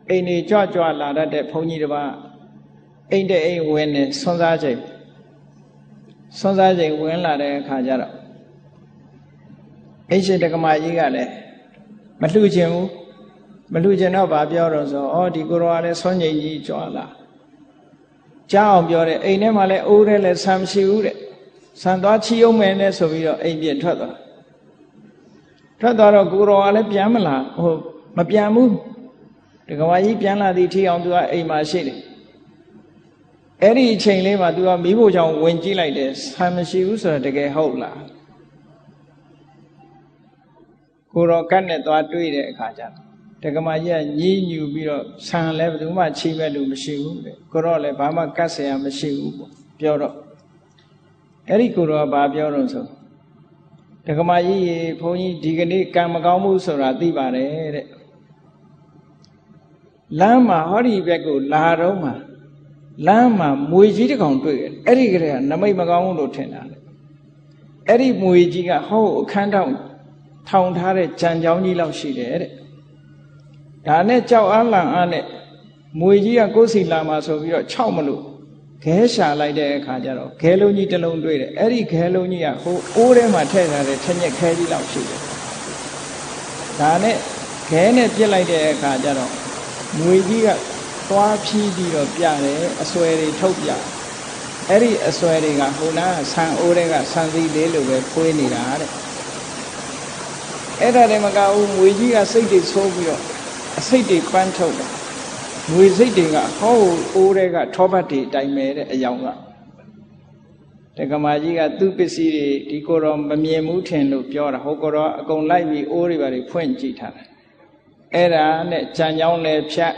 အိမ်နေကြွလာတတ်တဲ့ဘုန်းကြီးတစ်ပါးအိမ်တဲ့အိမ်ဝင်နေဆွမ်းစားချိန်ဝင်လာတဲ့အခါကျတော့အိမ်ရှိတက္ကမကြီးကလည်းမလှူခြင်းဘူးမလှူခြင်းတော့ဗာပြောတော့ဆိုဩဒီကိုရောကလည်းဆွမ်းငိမ့်ကြီးကြွလာကြားအောင်ပြောတယ်အိမ်ထဲမှာလည်းအိုးထဲလည်းဆံမရှိဘူးတဲ့ဆံသွားချီအောင်မယ်နဲ့ဆိုပြီးတော့အိမ်ပြင်ထွက်သွားတော့ကိုရောကလည်းပြန်မလာမပြန်ဘူးတက္ကမကြီးပြန်လာသည့်ထိအောင်သူကအိမ်မှာရှိတယ်အဲ့ဒီအချိန်လေးမှာ तू ကမီးဖိုချောင်ဝင်ကြည့်လိုက်တယ်ဆံမရှိဘူးဆိုတော့တကယ်ဟုတ်လား ကိုရောကတ်နဲ့သွားတွေးတဲ့အခါကျတော့တက္ကမကြီးကညည်းညူပြီးတော့ဆံလည်းဘယ်သူမှချိမဲ့လူမရှိဘူးတဲ့ကိုရောလည်းဘာမှကတ်เสียမရှိဘူးပေါ့ပြောတော့အဲ့ဒီကိုရောဘာပြောတော့ဆိုတက္ကမကြီးရေဘုန်းကြီးဒီကနေ့ကံမကောင်းမှုဆိုတာသိပါတယ်တဲ့လမ်းမှာဟောဒီဘက်ကိုလာတော့မှလမ်းမှာမွေကြီးတစ်ကောင်တွေ့တယ်အဲ့ဒီကလေးကနမိတ်မကောင်းဘူးလို့ထင်တာလေအဲ့ဒီမွေကြီးကဟောအခန်းထောင်ထားတဲ့ကြံကြောင်းကြီးလောက်ရှိတယ်တဲ့ဒါနဲ့ကြောက်အားလန့်အားနဲ့မွေကြီးကကိုယ်စီလာမှာဆိုပြီးတော့ခြောက်မလို့ခဲရှာလိုက်တဲ့အခါကျတော့ခဲလုံးကြီးတစ်လုံးတွေ့တယ်အဲ့ဒီခဲလုံးကြီးကဟိုအိုးထဲမှာထည့်ထားတဲ့ထက်ညက်ခဲကြီးလောက်ရှိတယ်ဒါနဲ့ခဲနဲ့ပြစ်လိုက်တဲ့အခါကျတော့မွေကြီးကသွားဖြီးပြီးတော့ပြတယ်အစွဲတွေထုတ်ပြအဲ့ဒီအစွဲတွေကဟိုနားဆန်အိုးတွေကဆန်သီးလေးလိုပဲဖွေးနေတာတဲ့အဲ့ဒါတည်းမကဘူးမွေကြီးကစိတ်တွေဆိုးပြီးတော့အစိတ်တွေပန်းထုတ်တယ်ငွေစိတ်တွေကဟောအိုးတွေကထောပတ်တွေတိုင်မဲ့တဲ့အယောင်ကတက္ကမကြီးကသူ့ပစ္စည်းတွေဒီကိုယ်တော်မမြင်ဘူးထင်လို့ပြောတာဟိုကိုယ်တော်အကုန်လိုက်ပြီးအိုးတွေပါတွေဖွင့်ကြည့်ထားတယ်အဲ့ဒါနဲ့ကြံကြောင်းလည်းဖြတ်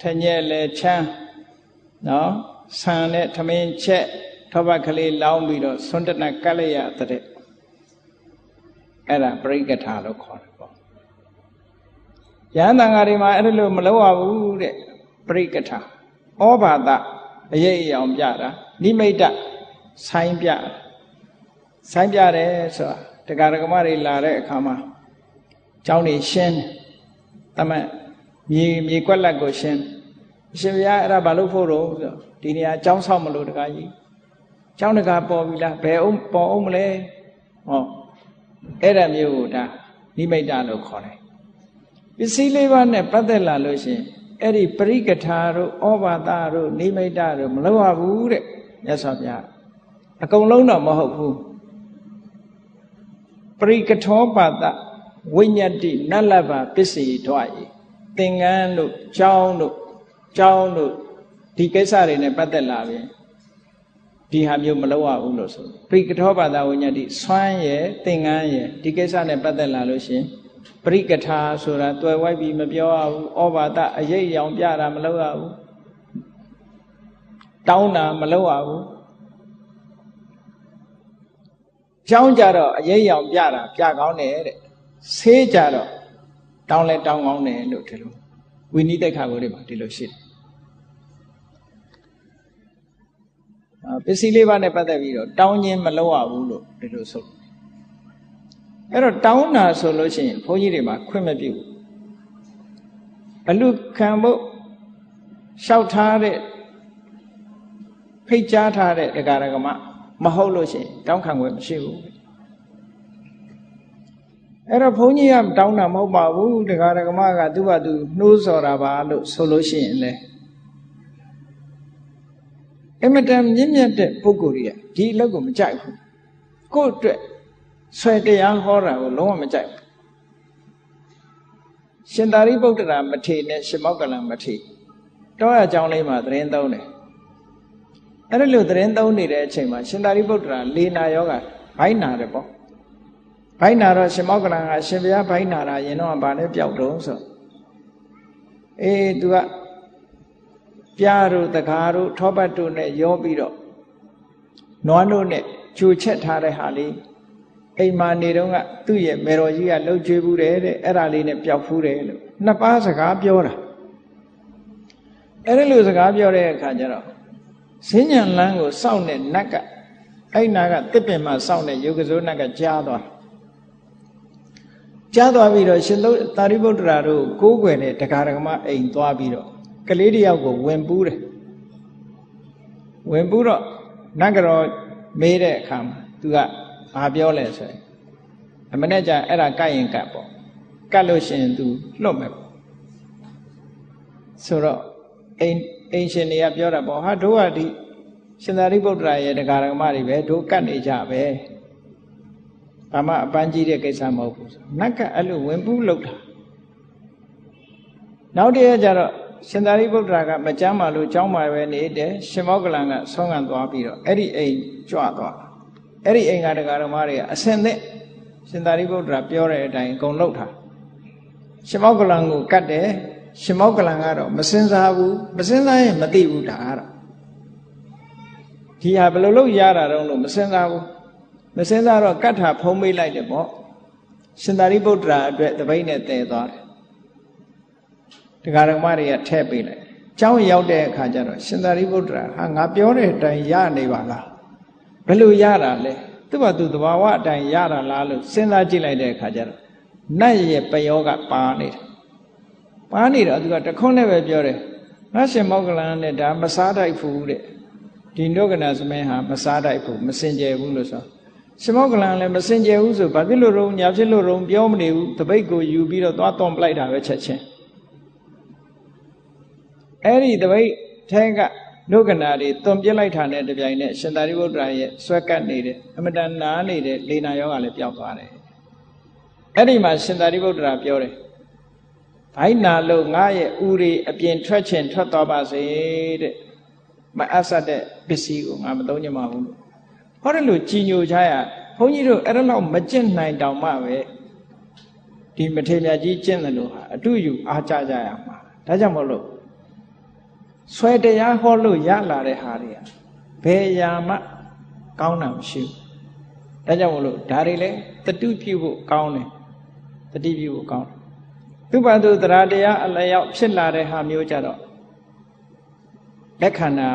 ထညက်လည်းချမ်းနော်ဆန်နဲ့ထမင်းချက်ထောပတ်ကလေးလောင်းပြီးတော့ဆွန်းတနကတ်လိုက်ရတဲ့အဲ့ဒါပရိကထာလို့ခေါ်တယ်ပေါ့ယန္တန်ဃာတွေမှာအဲ့လိုမလုပ်ရဘူးတဲ့ပရိကထာဩဘာသအရေးအယောင်ပြတာနိမိတ်ဆိုင်ပြတယ်ဆိုတာတရားဓမ္မတွေလာတဲ့အခါမှာကျောင်းတွေရှင်းတမန်မြေကွက်လက်ကိုရှင်းအရှင်ဘုရားအဲ့ဒါဘာလို့ဖို့တော့ဆိုဒီနေရာကျောင်းဆောက်မလို့တကားကြီးကျောင်းတကားပေါ်ပြီလားဘယ်အောင်ပေါ်အောင်မလဲဟောအဲ့ဒါမျိုးကိုဒါနိမိတ်လို့ခေါ်တယ်ပစ္စည်းလေးပါးနဲ့ပတ်သက်လာလို့ရှိရင်အဲ့ဒီပရိကထာတို့ဩဘာသတို့နိမိတ်တို့မလုပ်ရဘူးတဲ့မြတ်စွာဘုရားအကုန်လုံးတော့မဟုတ်ဘူးပရိကထောပါဒဝိညာတိနတ်လဘပစ္စည်းဓွာယသင်္ကန်းတို့ကျောင်းတို့ဒီကိစ္စတွေနဲ့ပတ်သက်လာပြီဒီဟာမျိုးမလုပ်ရဘူးလို့ဆိုပရိကထောပါဒဝိညာတိဆွမ်းရဲ့သင်္ကန်းရဲ့ဒီကိစ္စနဲ့ပတ်သက်လာလို့ရှင်ပရိကထာဆိုတာတွယ်ဝိုက်ပြီးမပြောရဘူးဩဘာသအရေးရောင်ပြတာမလုပ်ရဘူးတောင်းတာမလုပ်ရဘူးကျောင်းကြတော့အရေးရောင်ပြတာပြကောင်းတယ်တဲ့ဆေးကြတော့တောင်းလဲတောင်းကောင်းတယ်လို့ဒီလိုဝိနည်းတိတ်ခါကိုတွေမှာဒီလိုရှိတယ်ပစ္စည်းလေးပါးနဲ့ပတ်သက်ပြီးတော့တောင်းခြင်းမလုပ်ရဘူးလို့ဒီလိုဆိုအဲ့တော့တောင်းတာဆိုလို့ရှိရင်ဘုန်းကြီးတွေမှာခွင့်မပြုဘူးအလူခံဖို့လျှောက်ထားတဲ့ဖိတ်ကြားထားတဲ့ဒကာဒကမမဟုတ်လို့ရှိရင်တောင်းခံခွင့်မရှိဘူးအဲ့တော့ဘုန်းကြီးကတောင်းတာမဟုတ်ပါဘူးဒကာဒကမကသူ့ဘာသူနှိုးဆော်တာပါလို့ဆိုလို့ရှိရင်လေအမတန်မြင့်မြတ်တဲ့ပုဂ္ဂိုလ်တွေကဒီအလုပ်ကိုမကြိုက်ဘူးကိုယ့်အတွက်ဆွဲတရားဟောတာကိုလုံးဝမကြိုက်ဘူးရှင်သာရိပုတ္တရာမထေရနဲ့ရှင်မောက္ကလံမထေရတောရကျောင်းလေးမှာသတင်းသုံးတယ်အဲ့ဒီလိုသတင်းသုံးနေတဲ့အချိန်မှာရှင်သာရိပုတ္တရာလေနာယောဂဘိုင်းနာတယ်ပေါ့ဘိုင်းနာတော့ရှင်မောက္ကလံကရှင်ဘုရားဘိုင်းနာတာရင်တော့ဗာနဲ့ပျောက်တော့ဆိုသူကပြားတို့တကားတို့ထောပတ်တို့နဲ့ရောပြီးတော့နွားတို့နဲ့ကြိုချက်ထားတဲ့ဟာလေးအိမ်မာနေတော့ကသူ့ရဲ့မေတော်ကြီးကလှုပ်ကြွေးဘူးတယ်တဲ့အဲ့ဒါလေးနဲ့ပျောက်ဖူးတယ်လို့နှစ်ပါးစကားပြောတာအဲ့ဒီလိုစကားပြောတဲ့အခါကျတော့စဉ္ညာလန်းကိုစောင့်တဲ့နတ်ကအဲ့နာကတစ်ပင်မှာစောင့်တဲ့ယုတ်ကစိုးနတ်ကကြားသွားပြီးတော့ရှင်သာရိပုတ္တရာတို့ကိုးကွယ်တဲ့တရားဓမ္မအိမ်သွားပြီးတော့ကလေးတယောက်ကိုဝင်ပူးတယ်ဝင်ပူးတော့နတ်ကတော်မေးတဲ့အခါမှာသူကဘာပြောလဲဆိုရင်အမနဲ့ကြအဲ့ဒါကတ်ရင်ကတ်ပေါ့ကတ်လို့ရှိရင် तू လွတ်မယ်ပေါ့ဆိုတော့အိမ်ရှင်တွေကပြောတာပေါ့ဟာတို့ကဒီရှင်သာရိပုတ္တရာရဲ့တရားဓမ္မတွေပဲတို့ကတ်နေကြပဲဘာမှအပန်းကြီးတဲ့ကိစ္စမဟုတ်ဘူးနတ်ကအဲ့လိုဝင်ပူးလုပ်တာနောက်တည်းကျတော့ရှင်သာရိပုတ္တရာကမကြမ်းပါလို့ကြောင်းပါပဲနေတယ်ရှင်မောက္ကလံကဆောင်းကန်သွားပြီးတော့အဲ့ဒီအိမ်ကြွသွားအဲ့ဒီအိမ်ကတရားဓမ္မတွေကအစင်သက် ရှင်သာရိပုတ္တရာပြောတဲ့အတိုင်းအကုန်လုပ်ထားရှင်မောက္ကလံကိုကတ်တယ်ရှင်မောက္ကလံကတော့မစင်စားဘူးမစင်စားရင်မသိဘူးဒါကတော့ဒီဟာဘယ်လိုလုပ်ရတာတော့လို့မစင်စားဘူးမစင်စားတော့ကတ်ထာဖုံးပေးလိုက်တယ်ပေါ့ရှင်သာရိပုတ္တရာအတွက်တပိတ်နဲ့တည်သွားတယ်တရားဓမ္မတွေကထည့်ပေးလိုက်ကျောင်းရောက်တဲ့အခါကျတော့ရှင်သာရိပုတ္တရာဟာငါပြောတဲ့အတိုင်းရနေပါလားဘယ်လိုရတာလဲသူ့ဘာသူသဘာဝအတိုင်းရတာလားလို့စဉ်းစားကြည့်လိုက်တဲ့အခါကျတော့နတ်ရဲ့ပယောကပါနေတယ်ပါနေတော့သူကတခွန်းနဲ့ပဲပြောတယ်ငါရှင်မောက္ကလံနဲ့ဒါမစားတိုက်ဘူးတဲ့ဒီနုက္ကနာသမင်းဟာမစားတိုက်ဘူးမစင်ကြယ်ဘူးလို့ဆိုရှင်မောက္ကလံလည်းမစင်ကြယ်ဘူးဆိုဘာဖြစ်လို့တော့ညာဖြစ်လို့တော့ပြောမနေဘူးတပိတ်ကိုယူပြီးတော့သွားသွန်ပလိုက်တာပဲချက်ချင်းအဲ့ဒီတပိတ်ထဲကနုက္ကနာတွေသွန်ပြလိုက်တာနဲ့တပြိုင်နက်ရှင်သာရိပုတ္တရာရဲ့ဆွဲကပ်နေတဲ့အမတန်နာနေတဲ့လေနာယောဂလည်းပျောက်သွားတယ်အဲ့ဒီမှာရှင်သာရိပုတ္တရာပြောတယ်ဘိုင်းနာလို့ငါရဲ့ဥတွေအပြင်ထွက်ချင်ထွက်သွားပါစေတဲ့မအပ်ဆက်တဲ့ပစ္စည်းကိုငါမသုံးချင်ပါဘူးလို့ဟောတယ်လို့ကြည်ညိုချရဘုန်းကြီးတို့အဲ့ဒါတော့မကျင့်နိုင်တောင်မှပဲဒီမထေရမြတ်ကြီးကျင့်တယ်လို့ဟာအတူယူအားကြကြရမှာဒါကြောင့်မလို့ဆွဲတရားဟောလို့ရလာတဲ့ဟာတွေကဘယ်ရာမှကောင်းတာမရှိဘူးဒါကြောင့်မလို့ဒါတွေလည်းတတုပြုဖို့ကောင်းတယ်တတိပြုဖို့ကောင်းတယ်သူ့ဘာသူတရားတရားအလျောက်ဖြစ်လာတဲ့ဟာမျိုးကြတော့လက်ခန္ဓာ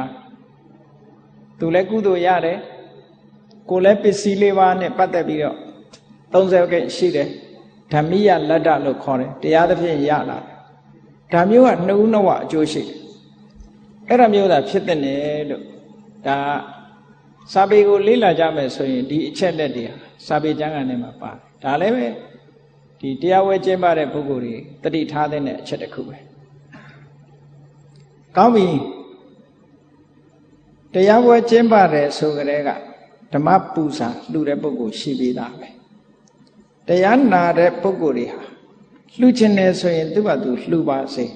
သူလည်းကုသိုလ်ရတယ်ကိုယ်လည်းပစ္စည်းလေးပါးနဲ့ပတ်သက်ပြီးတော့30ကရှိတယ်ဓမ္မိယလတ္တလို့ခေါ်တယ်တရားသဖြင့်ရလာတယ်ဒါမျိုးကနှုတ်နှဝအကျိုးရှိတယ်အဲ့ဒါမျိုးသာဖြစ်တဲ့နယ်လို့ဒါစာပေကိုလေ့လာကြမယ်ဆိုရင်ဒီအချက်လက်တွေစာပေကျမ်းဂန်ထဲမှာပါတယ်ဒါလည်းပဲဒီတရားဝဲကျင့်ပါတဲ့ပုဂ္ဂိုလ်တွေတတိထားတဲ့အချက်တစ်ခုပဲကောင်းပြီတရားဝဲကျင့်ပါတယ်ဆိုကြတဲ့ကဓမ္မပူဇာလှူတဲ့ပုဂ္ဂိုလ်ရှိပြီးသားပဲတရားနာတဲ့ပုဂ္ဂိုလ်တွေဟာလှူခြင်းတယ်ဆိုရင်သူ့ဘာသူလှူပါစေ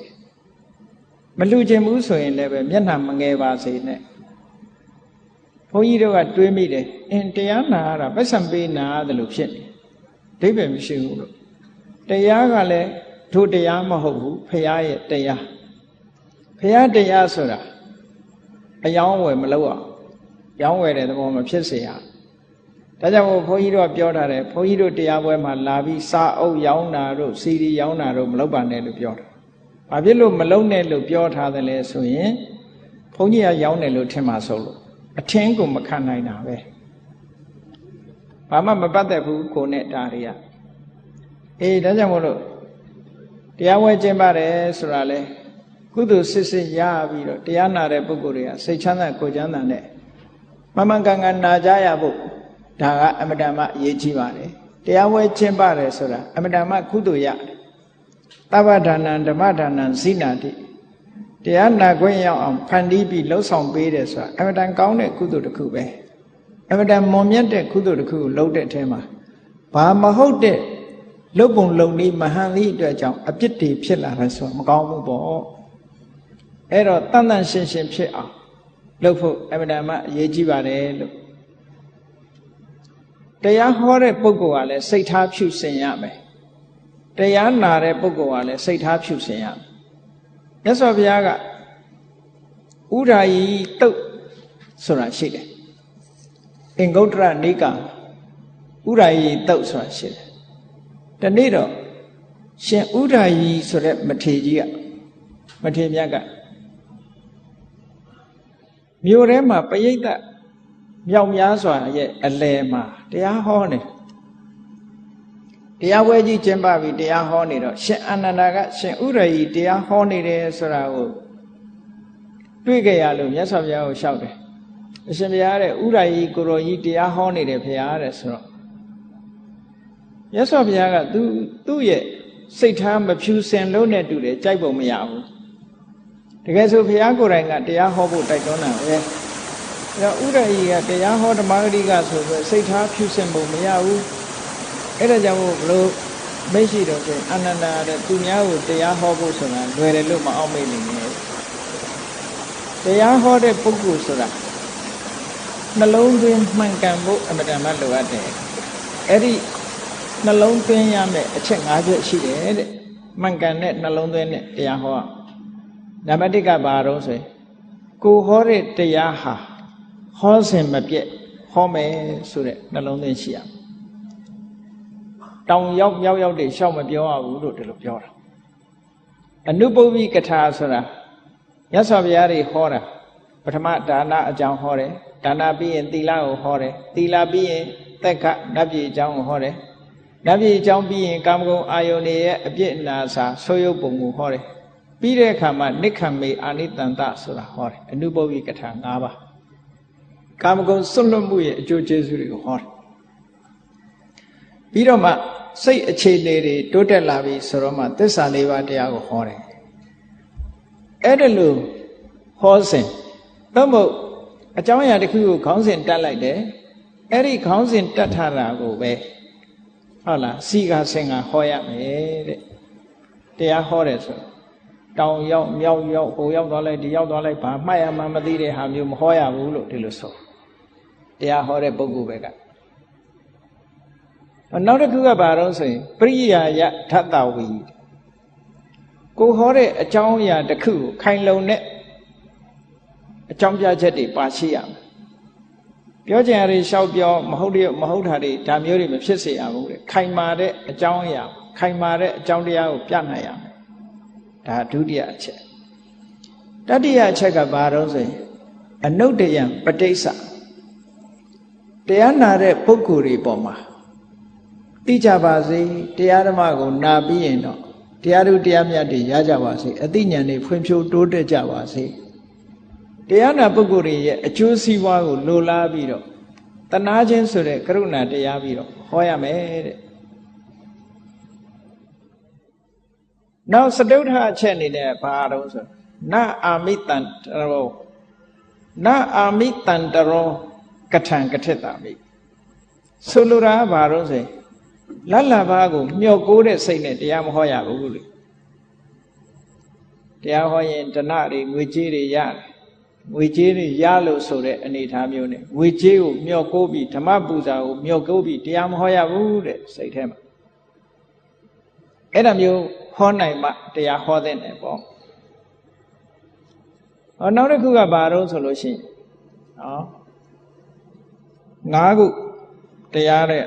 မလှူခြင်းဘူးဆိုရင်လည်းပဲမျက်နှာမငယ်ပါစေနဲ့ဘုန်းကြီးတို့ကတွေးမိတယ်တရားနာရတာပတ်စံပေးနာရတယ်လို့ဖြစ်နေအဓိပ္ပာယ်မရှိဘူးလို့တရားကလည်းတို့တရားမဟုတ်ဘူးဖရာရဲ့တရားဖရာတရားဆိုတာအယောင်းဝယ်မလုပ်အောင်ရောင်းဝယ်တဲ့သဘောမဖြစ်စေရဒါကြောင့်ဘုန်းကြီးတို့ကပြောထားတယ်ဘုန်းကြီးတို့တရားပွဲမှာလာပြီးစာအုပ်ရောင်းတာတို့စီဒီရောင်းတာတို့မလုပ်ပါနဲ့လို့ပြောတာဘာဖြစ်လို့မလုပ်နဲ့လို့ပြောထားတယ်လဲဆိုရင်ဘုန်းကြီးကရောင်းတယ်လို့ထင်မှာဆိုလို့အထင်းကိုမခံနိုင်တာပဲဘာမှမပတ်သက်ဘူးကိုနဲ့ဒါတွေကဒါကြောင့်မို့လို့တရားဝဲကျင့်ပါတယ်ဆိုတာလဲကုသိုလ်စစ်စစ်ရပြီးတော့တရားနာတဲ့ပုဂ္ဂိုလ်တွေကစိတ်ချမ်းသာကိုယ်ချမ်းသာနဲ့မမှန်ကန်ကန်နာကြရဖို့ဒါကအမတန်မှအရေးကြီးပါတယ်တရားဝဲကျင့်ပါတယ်ဆိုတာအမတန်မှကုသိုလ်ရတယ်သဗ္ဗဒါနံဓမ္မဒါနံဇိနာတိတရားနာခွင့်ရောက်အောင်ဖန်တီးပြီးလှုပ်ဆောင်ပေးတယ်ဆိုတာအမတန်ကောင်းတဲ့ကုသိုလ်တစ်ခုပဲအမတန်မွန်မြတ်တဲ့ကုသိုလ်တစ်ခုကိုလုပ်တဲ့အထဲမှာဘာမဟုတ်တဲ့လုပ်ပုံလုပ်နည်းမဟန်သည့်အတွက်ကြောင့်အပြစ်တွေဖြစ်လာတယ်ဆိုတော့မကောင်းဘူးပေါ့အဲ့တော့တန်တန်ရှင်းရှင်းဖြစ်အောင်လုပ်ဖို့အမတန်မှအရေးကြီးပါတယ်လို့တရားဟောတဲ့ပုဂ္ဂိုလ်ကလည်းစိတ်ထားဖြူစင်ရမယ်တရားနာတဲ့ပုဂ္ဂိုလ်ကလည်းစိတ်ထားဖြူစင်ရမယ်မြတ်စွာဘုရားကဥဒ္ဓယီတုတ်ဆိုတာရှိတယ်အင်္ဂုတ္တရနိကဥဒ္ဓယီတုတ်ဆိုတာရှိတယ်ဒီနေ့တော့ရှင်ဥဒ္ဓယီဆိုတဲ့မထေရကြီးကမထေရမြတ်ကမြို့ထဲမှာပရိသတ်မြောက်များစွာရဲ့အလယ်မှာတရားဟောနေတရားဝဲကြီးကျင်းပပြီးတရားဟောနေတော့ရှင်အာနန္ဒာကရှင်ဥဒ္ဓယီတရားဟောနေတယ်ဆိုတာကိုတွေ့ကြရလို့မြတ်စွာဘုရားကိုလျှောက်တယ်အရှင်ဘုရားတဲ့ဥဒ္ဓယီကိုရောကြီးတရားဟောနေတယ်ဘုရားတဲ့ဆိုတော့မြတ်စွာဘုရားကသူ့ရဲ့စိတ်ထားမဖြူစင်လို့နဲ့တူတယ်ကြိုက်ပုံမရဘူးတကယ်ဆိုဘုရားကိုယ်တိုင်ကတရားဟောဖို့တိုက်တွန်းတာပဲအဲ့တော့ဥဒ္ဓယီကတရားဟောဓမ္မဂရိကဆိုပြီးစိတ်ထားဖြူစင်ပုံမရဘူးအဲ့ဒါကြောင့်ဘလို့မရှိတော့ပြန်အာနန္ဒာတဲ့သူများကိုတရားဟောဖို့ဆိုတာလွယ်တယ်လို့မအောင်မေ့နေနဲ့တရားဟောတဲ့ပုဂ္ဂိုလ်ဆိုတာနှလုံးသွင်းမှန်ကန်ဖို့အမှန်တမ်းလိုအပ်တယ်အဲ့ဒီ နှလုံးသွင်းရမယ်အချက်၅ချက်ရှိတယ်တဲ့မှန်ကန်တဲ့နှလုံးသွင်းတဲ့တရားဟောနံပါတ်1ကဘာတော့ဆိုရင်ကိုဟောတဲ့တရားဟာဟောစဉ်မပြည့်ဟောမယ်ဆိုတဲ့နှလုံးသွင်းရှိရမယ်တောင်ရောက်မြောက်ရောက်တွေရှောက်မပြောရဘူးလို့ဒီလိုပြောတာအနုပုပ္ပိကထာဆိုတာမြတ်စွာဘုရားတွေဟောတာပထမဒါနအကြောင်းဟောတယ်ဒါနပြီးရင်သီလကိုဟောတယ်သီလပြီးရင်သက်ခနတ်ပြည်အကြောင်းကိုဟောတယ်နတ်ပြည်အကြောင်းပြီးရင်ကာမဂုဏ်အာယုန်တွေရဲ့အပြစ်အနာစာဆိုးရုပ်ပုံကိုဟောတယ်ပြီးတဲ့အခါမှာနိက္ခမေအာနိတန္တဆိုတာဟောတယ်အနုပုပ္ပိကထာ၅ပါးကာမဂုဏ်စွန့်လွတ်မှုရဲ့အကျိုးကျေးဇူးတွေကိုဟောတယ်ပြီးတော့မှစိတ်အခြေအနေတွေတိုးတက်လာပြီဆိုတော့မှသစ္စာ၄ပါးတရားကိုဟောတယ်အဲ့ဒါလို့ဟောစဉ်သို့မဟုတ်အကြောင်းအရာတစ်ခုကိုခေါင်းစဉ်တက်လိုက်တယ်အဲ့ဒီခေါင်းစဉ်တက်ထားတာကိုပဲဟုတ်လားစီကဆင်ကဟောရမယ်တဲ့တရားဟောတယ်ဆိုတောင်ရောက်မြောက်ရောက်ဟိုရောက်သွားလိုက်ဒီရောက်သွားလိုက်ဘာမှတ်ရမှမသိတဲ့ဟာမျိုးမဟောရဘူးလို့ဒီလိုဆိုတရားဟောတဲ့ပုဂ္ဂိုလ်ပဲကနောက်တစ်ခုကဘာတော့ဆိုရင်ပရိယာယထတ္တဝီကိုဟောတဲ့အကြောင်းအရာတစ်ခုကိုခိုင်လုံတဲ့အကြောင်းပြချက်တွေပါရှိရမယ်ပြောကြရတွေလျှောက်ပြောမဟုတ်တာတွေဒါမျိုးတွေမဖြစ်စေရဘူးတဲ့ခိုင်မာတဲ့အကြောင်းအရာခိုင်မာတဲ့အကြောင်းတရားကိုပြနိုင်ရမယ်ဒါဒုတိယအချက်တတိယအချက်ကဘာတော့ဆိုရင်အနုတ္တယံပဋိစ္စတရားနာတဲ့ပုဂ္ဂိုလ်တွေပေါ်မှာသိကြပါစေတရားဓမ္မကိုနာပြီးရင်တော့တရားဓုတရားမြတ်တွေရကြပါစေအသိဉာဏ်တွေဖွံ့ဖြိုးတိုးတက်ကြပါစေတရားနာပုဂ္ဂိုလ်တွေရဲ့အကျိုးစီးပွားကိုလိုလားပြီးတော့တနာခြင်းဆိုတဲ့ကရုဏာတရားပြီးတော့ဟောရမယ်တဲ့နောက်စတုထအချက်အနေနဲ့ဘာတော့ဆိုနအာမိတံတရောနအာမိတံတရောကထံကထက်တာမိဆိုလိုတာကဘာတော့ဆိုလတ်လာပါကိုမျှော်ကိုးတဲ့စိတ်နဲ့တရားမဟောရဘူးလေတရားဟောရင်တဏှတွေငွေကြေးတွေရတယ်ငွေကြေးတွေရလို့ဆိုတဲ့အနေအထားမျိုးနဲ့ငွေကြေးကိုမျှော်ကိုးပြီးဓမ္မပူဇာကိုမျှော်ကိုးပြီးတရားမဟောရဘူးတဲ့စိတ်ထဲမှာအဲ့ဒါမျိုးဟောနိုင်မှတရားဟောတဲ့နယ်ပေါ့နောက်တစ်ခုကဘာတော့ဆိုလို့ရှိရင်၅ခုတရားတဲ့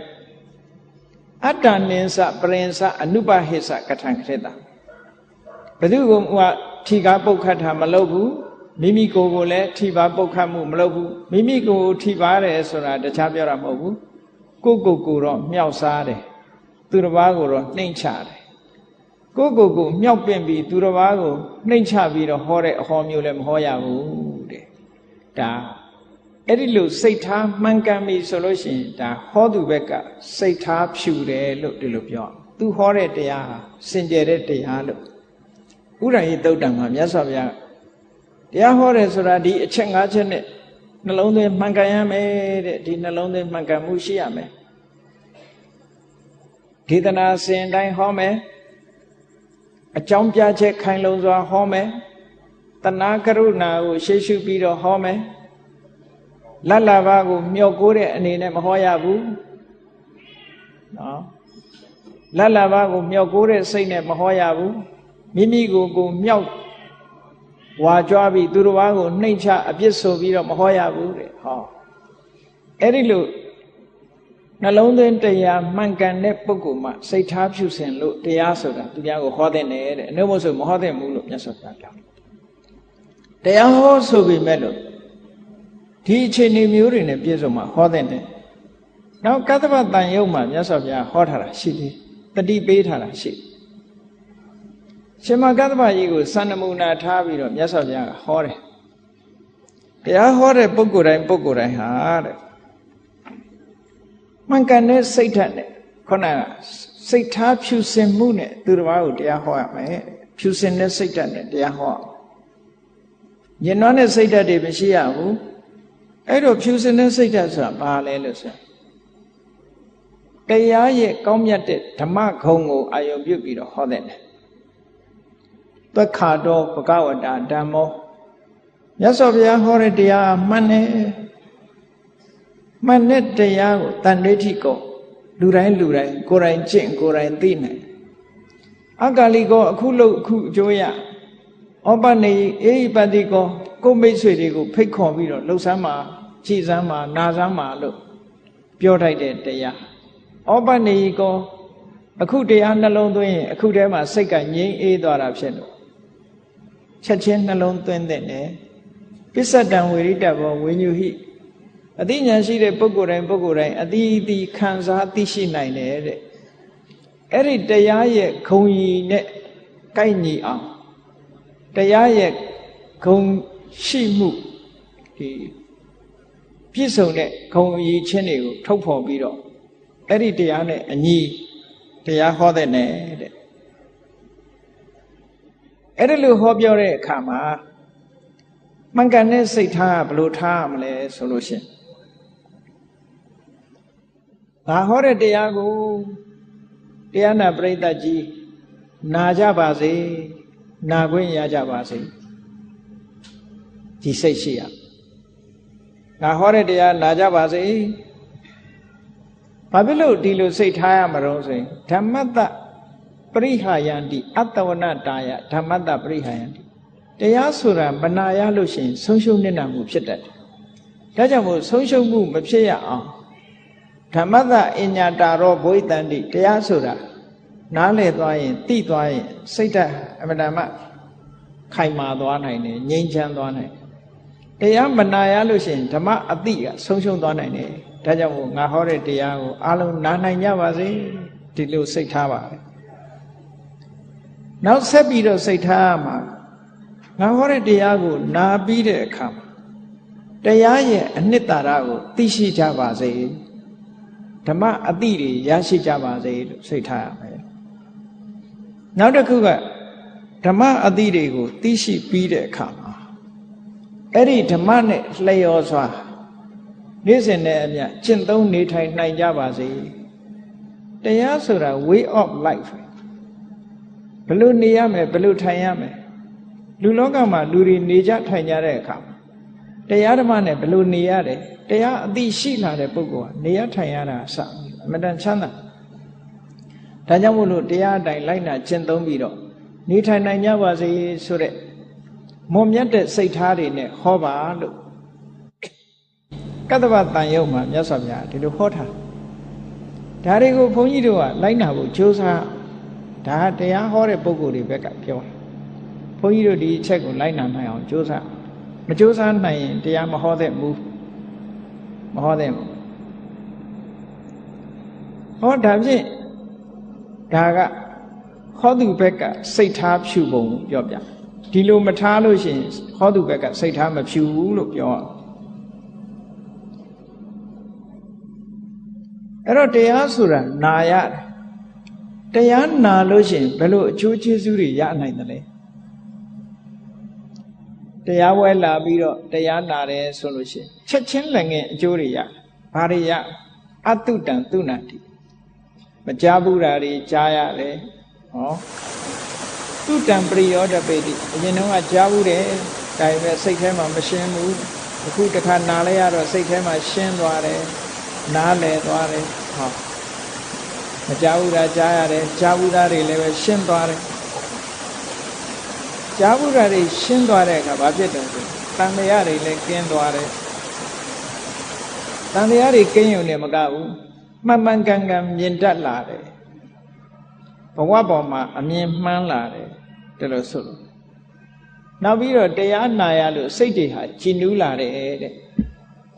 အတ္တနိစ္စပရိဉ္စအနုပဟိစ္စကထံခရတ္တဘယ်သူကထိကားပုတ်ခတ်တာမလုပ်ဘူးမိမိကိုယ်ကိုလည်းထိပါပုတ်ခတ်မှုမလုပ်ဘူးမိမိကိုယ်ထိပါတယ်ဆိုတာတခြားပြောတာမဟုတ်ဘူးကိုယ်တော့မြောက်စားတယ်သူတစ်ပါးကိုတော့နှိမ့်ချတယ်ကိုယ်မြောက်ပင့်ပြီးသူတစ်ပါးကိုနှိမ့်ချပြီးတော့ဟောတဲ့အဟောမျိုးလည်းမဟောရဘူးတဲ့ဒါအဲ့ဒီလိုစိတ်ထားမှန်ကန်ပြီဆိုလို့ရှိရင်ဒါဟောသူဘက်ကစိတ်ထားဖြူတယ်လို့ဒီလိုပြောသူဟောတဲ့တရားဟာစင်ကြယ်တဲ့တရားလို့ဥဒ္ဒဟိသုတ်တံမှာမြတ်စွာဘုရားတရားဟောတယ်ဆိုတာဒီအချက်၅ချက်နဲ့နှလုံးသွင်းမှန်ကန်ရမယ်တဲ့ဒီနှလုံးသွင်းမှန်ကန်မှုရှိရမယ်ဒေသနာစဉ်တိုင်းဟောမယ်အကြောင်းပြချက်ခိုင်လုံစွာဟောမယ်တဏှာကရုဏာကိုရှေ့ရှုပြီးတော့ဟောမယ်လတ်လာပါကိုမျှော်ကိုးတဲ့အနေနဲ့မဟောရဘူးနော်လတ်လာပါကိုမျှော်ကိုးတဲ့စိတ်နဲ့မဟောရဘူးမိမိကိုမြောက်ဝါကြွားပြီးသူတစ်ပါးကိုနှိမ့်ချအပြစ်ဆိုပြီးတော့မဟောရဘူးတဲ့ဟောအဲ့ဒီလိုနှလုံးသွင်းတရားမှန်ကန်တဲ့ပုဂ္ဂိုလ်မှစိတ်ထားဖြူစင်လို့တရားဆိုတာသူများကိုဟောတဲ့နဲ့တဲ့အနှုတ်မဆိုမဟောတဲ့ဘူးလို့မြတ်စွာဘုရားပြောတရားဟောဆိုပေမဲ့လို့ဒီအခြေအနေမျိုးတွေနဲ့ပြည့်စုံမှဟောတဲ့နဲ့နောက်ကတ္တဗတန်ယုတ်မှာမြတ်စွာဘုရားဟောထားတာရှိသေးတတိပေးထားတာရှိရှင်မကတ္တဗကြီးကိုစံနမူနာထားပြီးတော့မြတ်စွာဘုရားကဟောတယ်တရားဟောတဲ့ပုဂ္ဂိုလ်တိုင်းဟာတဲ့မှန်ကန်တဲ့စိတ်ဓာတ်နဲ့ခုနကစိတ်ထားဖြူစင်မှုနဲ့သူတစ်ပါးကိုတရားဟောရမယ်ဖြူစင်တဲ့စိတ်ဓာတ်နဲ့တရားဟောညင်နွားတဲ့စိတ်ဓာတ်တွေမရှိရဘူးအဲ့တော့ဖြူစင်တဲ့စိတ်ဓာတ်ဆိုတာဘာလဲလို့ဆိုတရားရဲ့ကောင်းမြတ်တဲ့ဓမ္မဂုဏ်ကိုအာရုံပြုပြီးတော့ဟောတဲ့တယ်သက်ခါတော်ဘဂဝတာဓမ္မောမြတ်စွာဘုရားဟောတဲ့တရားမှန်တဲ့တရားကိုတန်ဋိဋ္ဌိကို လူတိုင်းကိုယ်တိုင်ကျင့်ကိုယ်တိုင်သိနိုင်အကာလိကောအခုလို့အခုအကျိုးရဩပနေအေဟိပတိကောကိုမိတ်ဆွေတွေကိုဖိတ်ခေါ်ပြီးတော့လှုပ်ဆမ်းမှာကြည်စမ်းမှာနာစမ်းမှာလို့ပြောထိုက်တဲ့တရားဩပနေကောအခုတရားနှလုံးသွင်းရင်အခုတည်းမှာစိတ်ကငြိမ်းအေးသွားတာဖြစ်လို့ချက်ချင်းနှလုံးသွင်းတဲ့နဲ့ပစ္စတံဝေရိတဘောဝိညုဟိအသိဉာဏ်ရှိတဲ့ပုဂ္ဂိုလ်တိုင်းအတိအသီးခံစားသိရှိနိုင်တယ်တဲ့အဲ့ဒီတရားရဲ့ဂုံကြီးနဲ့ကိုက်ညီအောင်တရားရဲ့ဂုံရှိမှုဒီပြည့်စုံတဲ့ဂုံရည်ချင်းတွေကိုထုတ်ဖော်ပြီးတော့အဲ့ဒီတရားနဲ့အညီတရားဟောတဲ့နဲ့တဲ့အဲ့ဒါလို့ဟောပြောတဲ့အခါမှာမှန်ကန်တဲ့စိတ်ထားဘယ်လိုထားရမလဲဆိုလို့ရှိရင်ငါဟောတဲ့တရားကိုတရားနာပရိသတ်ကြီးနာကြပါစေနာခွင့်ရကြပါစေဒီစိတ်ရှိရငါဟောတဲ့တရားနာကြပါစေဘာဖြစ်လို့ဒီလိုစိတ်ထားရမှာတော့ဆိုရင်ဓမ္မတပရိဟာယန္တိအတ္တဝနတာယဓမ္မတပရိဟာယန္တိတရားဆိုတာမနာရလို့ရှိရင်ဆုံးရှုံးနေတာမှုဖြစ်တတ်တယ်ဒါကြောင့်မို့ဆုံးရှုံးမှုမဖြစ်ရအောင်ဓမ္မတအညတာရောဘဝိတန္တိတရားဆိုတာနားလည်သွားရင်သိသွားရင်စိတ်ဓာတ်အမှန်တမ်းခိုင်မာသွားနိုင်တယ်ငြိမ်းချမ်းသွားနိုင်တယ်တရားမနာရလို့ရှိရင်ဓမ္မအတိကဆုံးရှုံးသွားနိုင်တယ်ဒါကြောင့်မို့ငါဟောတဲ့တရားကိုအားလုံးနားနိုင်ကြပါစေဒီလိုစိတ်ထားပါနောက်ဆက်ပြီးတော့စိတ်ထားရမှာငါဟောတဲ့တရားကိုနာပြီးတဲ့အခါမှာတရားရဲ့အနှစ်သာရကိုသိရှိကြပါစေဓမ္မအတိတွေရရှိကြပါစေလို့စိတ်ထားရမယ်နောက်တစ်ခုကဓမ္မအတိတွေကိုသိရှိပြီးတဲ့အခါမှာအဲ့ဒီဓမ္မနဲ့လျော်စွာနေ့စဉ်နဲ့အမျှကျင့်သုံးနေထိုင်နိုင်ကြပါစေတရားဆိုတာ way of life ဘယ်လိုနေရမယ်ဘယ်လိုထိုင်ရမယ်လူလောကမှာလူတွေနေကြထိုင်ကြတဲ့အခါမှာတရားဓမ္မနဲ့ဘယ်လိုနေရတယ်တရားအသိရှိလာတဲ့ပုဂ္ဂိုလ်ကနေရထိုင်ရတာအစအမှန်တန်ချမ်းသာဒါကြောင့်မို့လို့တရားအတိုင်းလိုက်နာကျင့်သုံးပြီးတော့နေထိုင်နိုင်ကြပါစေဆိုတဲ့မွန်မြတ်တဲ့စိတ်ထားတွေနဲ့ဟောပါလို့ကတ္တဗတန်ယုတ်မှာမြတ်စွာဘုရားဒီလိုဟောထားဒါတွေကိုဘုန်းကြီးတို့ကလိုက်နာဖို့ကြိုးစားဒါတရားဟောတဲ့ပုဂ္ဂိုလ်တွေဘက်ကပြောဘုန်းကြီးတို့ဒီအချက်ကိုလိုက်နာနိုင်အောင်ကြိုးစားမကြိုးစားနိုင်ရင်တရားမဟောတဲ့မူမဟောတဲ့မူဟောဒါဖြင့်ဒါကဟောသူဘက်ကစိတ်ထားဖြူပုံပြောပြဒီလိုမထားလို့ရှိရင်ဟောသူဘက်ကစိတ်ထားမဖြူဘူးလို့ပြောအောင်အဲ့တော့တရားဆိုတာနာရတယ်တရားနာလို့ရှိရင်ဘယ်လိုအကျိုးကျေးဇူးတွေရနိုင်သလဲတရားဝဲလာပြီးတော့တရားနာတယ်ဆိုလို့ရှိရင်ချက်ချင်းလည်းငင်အကျိုးတွေရဘာတွေရအတုတံသူနာတိမကြားဘူးတာတွေကြားရတယ်ဟောတုတံပရိယောတပေတိအရင်တော့ကကြားဘူးတယ်ဒါပေမဲ့စိတ်ထဲမှာမရှင်းဘူးအခုတစ်ခါနာလဲရတော့စိတ်ထဲမှာရှင်းသွားတယ်နားလည်သွားတယ်ဟောမကြားဘူးတာကြားရတယ်ကြားဘူးတာတွေလည်းပဲရှင်းသွားတယ်ကြားဘူးတာတွေရှင်းသွားတဲ့အခါဘာဖြစ်တယ်ဆိုတန်တရားတွေလည်းကင်းသွားတယ်တန်တရားတွေကင်းရုံနဲ့မကဘူးမှန်မှန်ကန်ကန်မြင်တတ်လာတယ်ဘဝပေါ်မှာအမြင်မှန်းလာတယ်ဒါလို့ဆိုလို့နောက်ပြီးတော့တရားနာရလို့စိတ်တွေဟာကြည်နူးလာတယ်တဲ့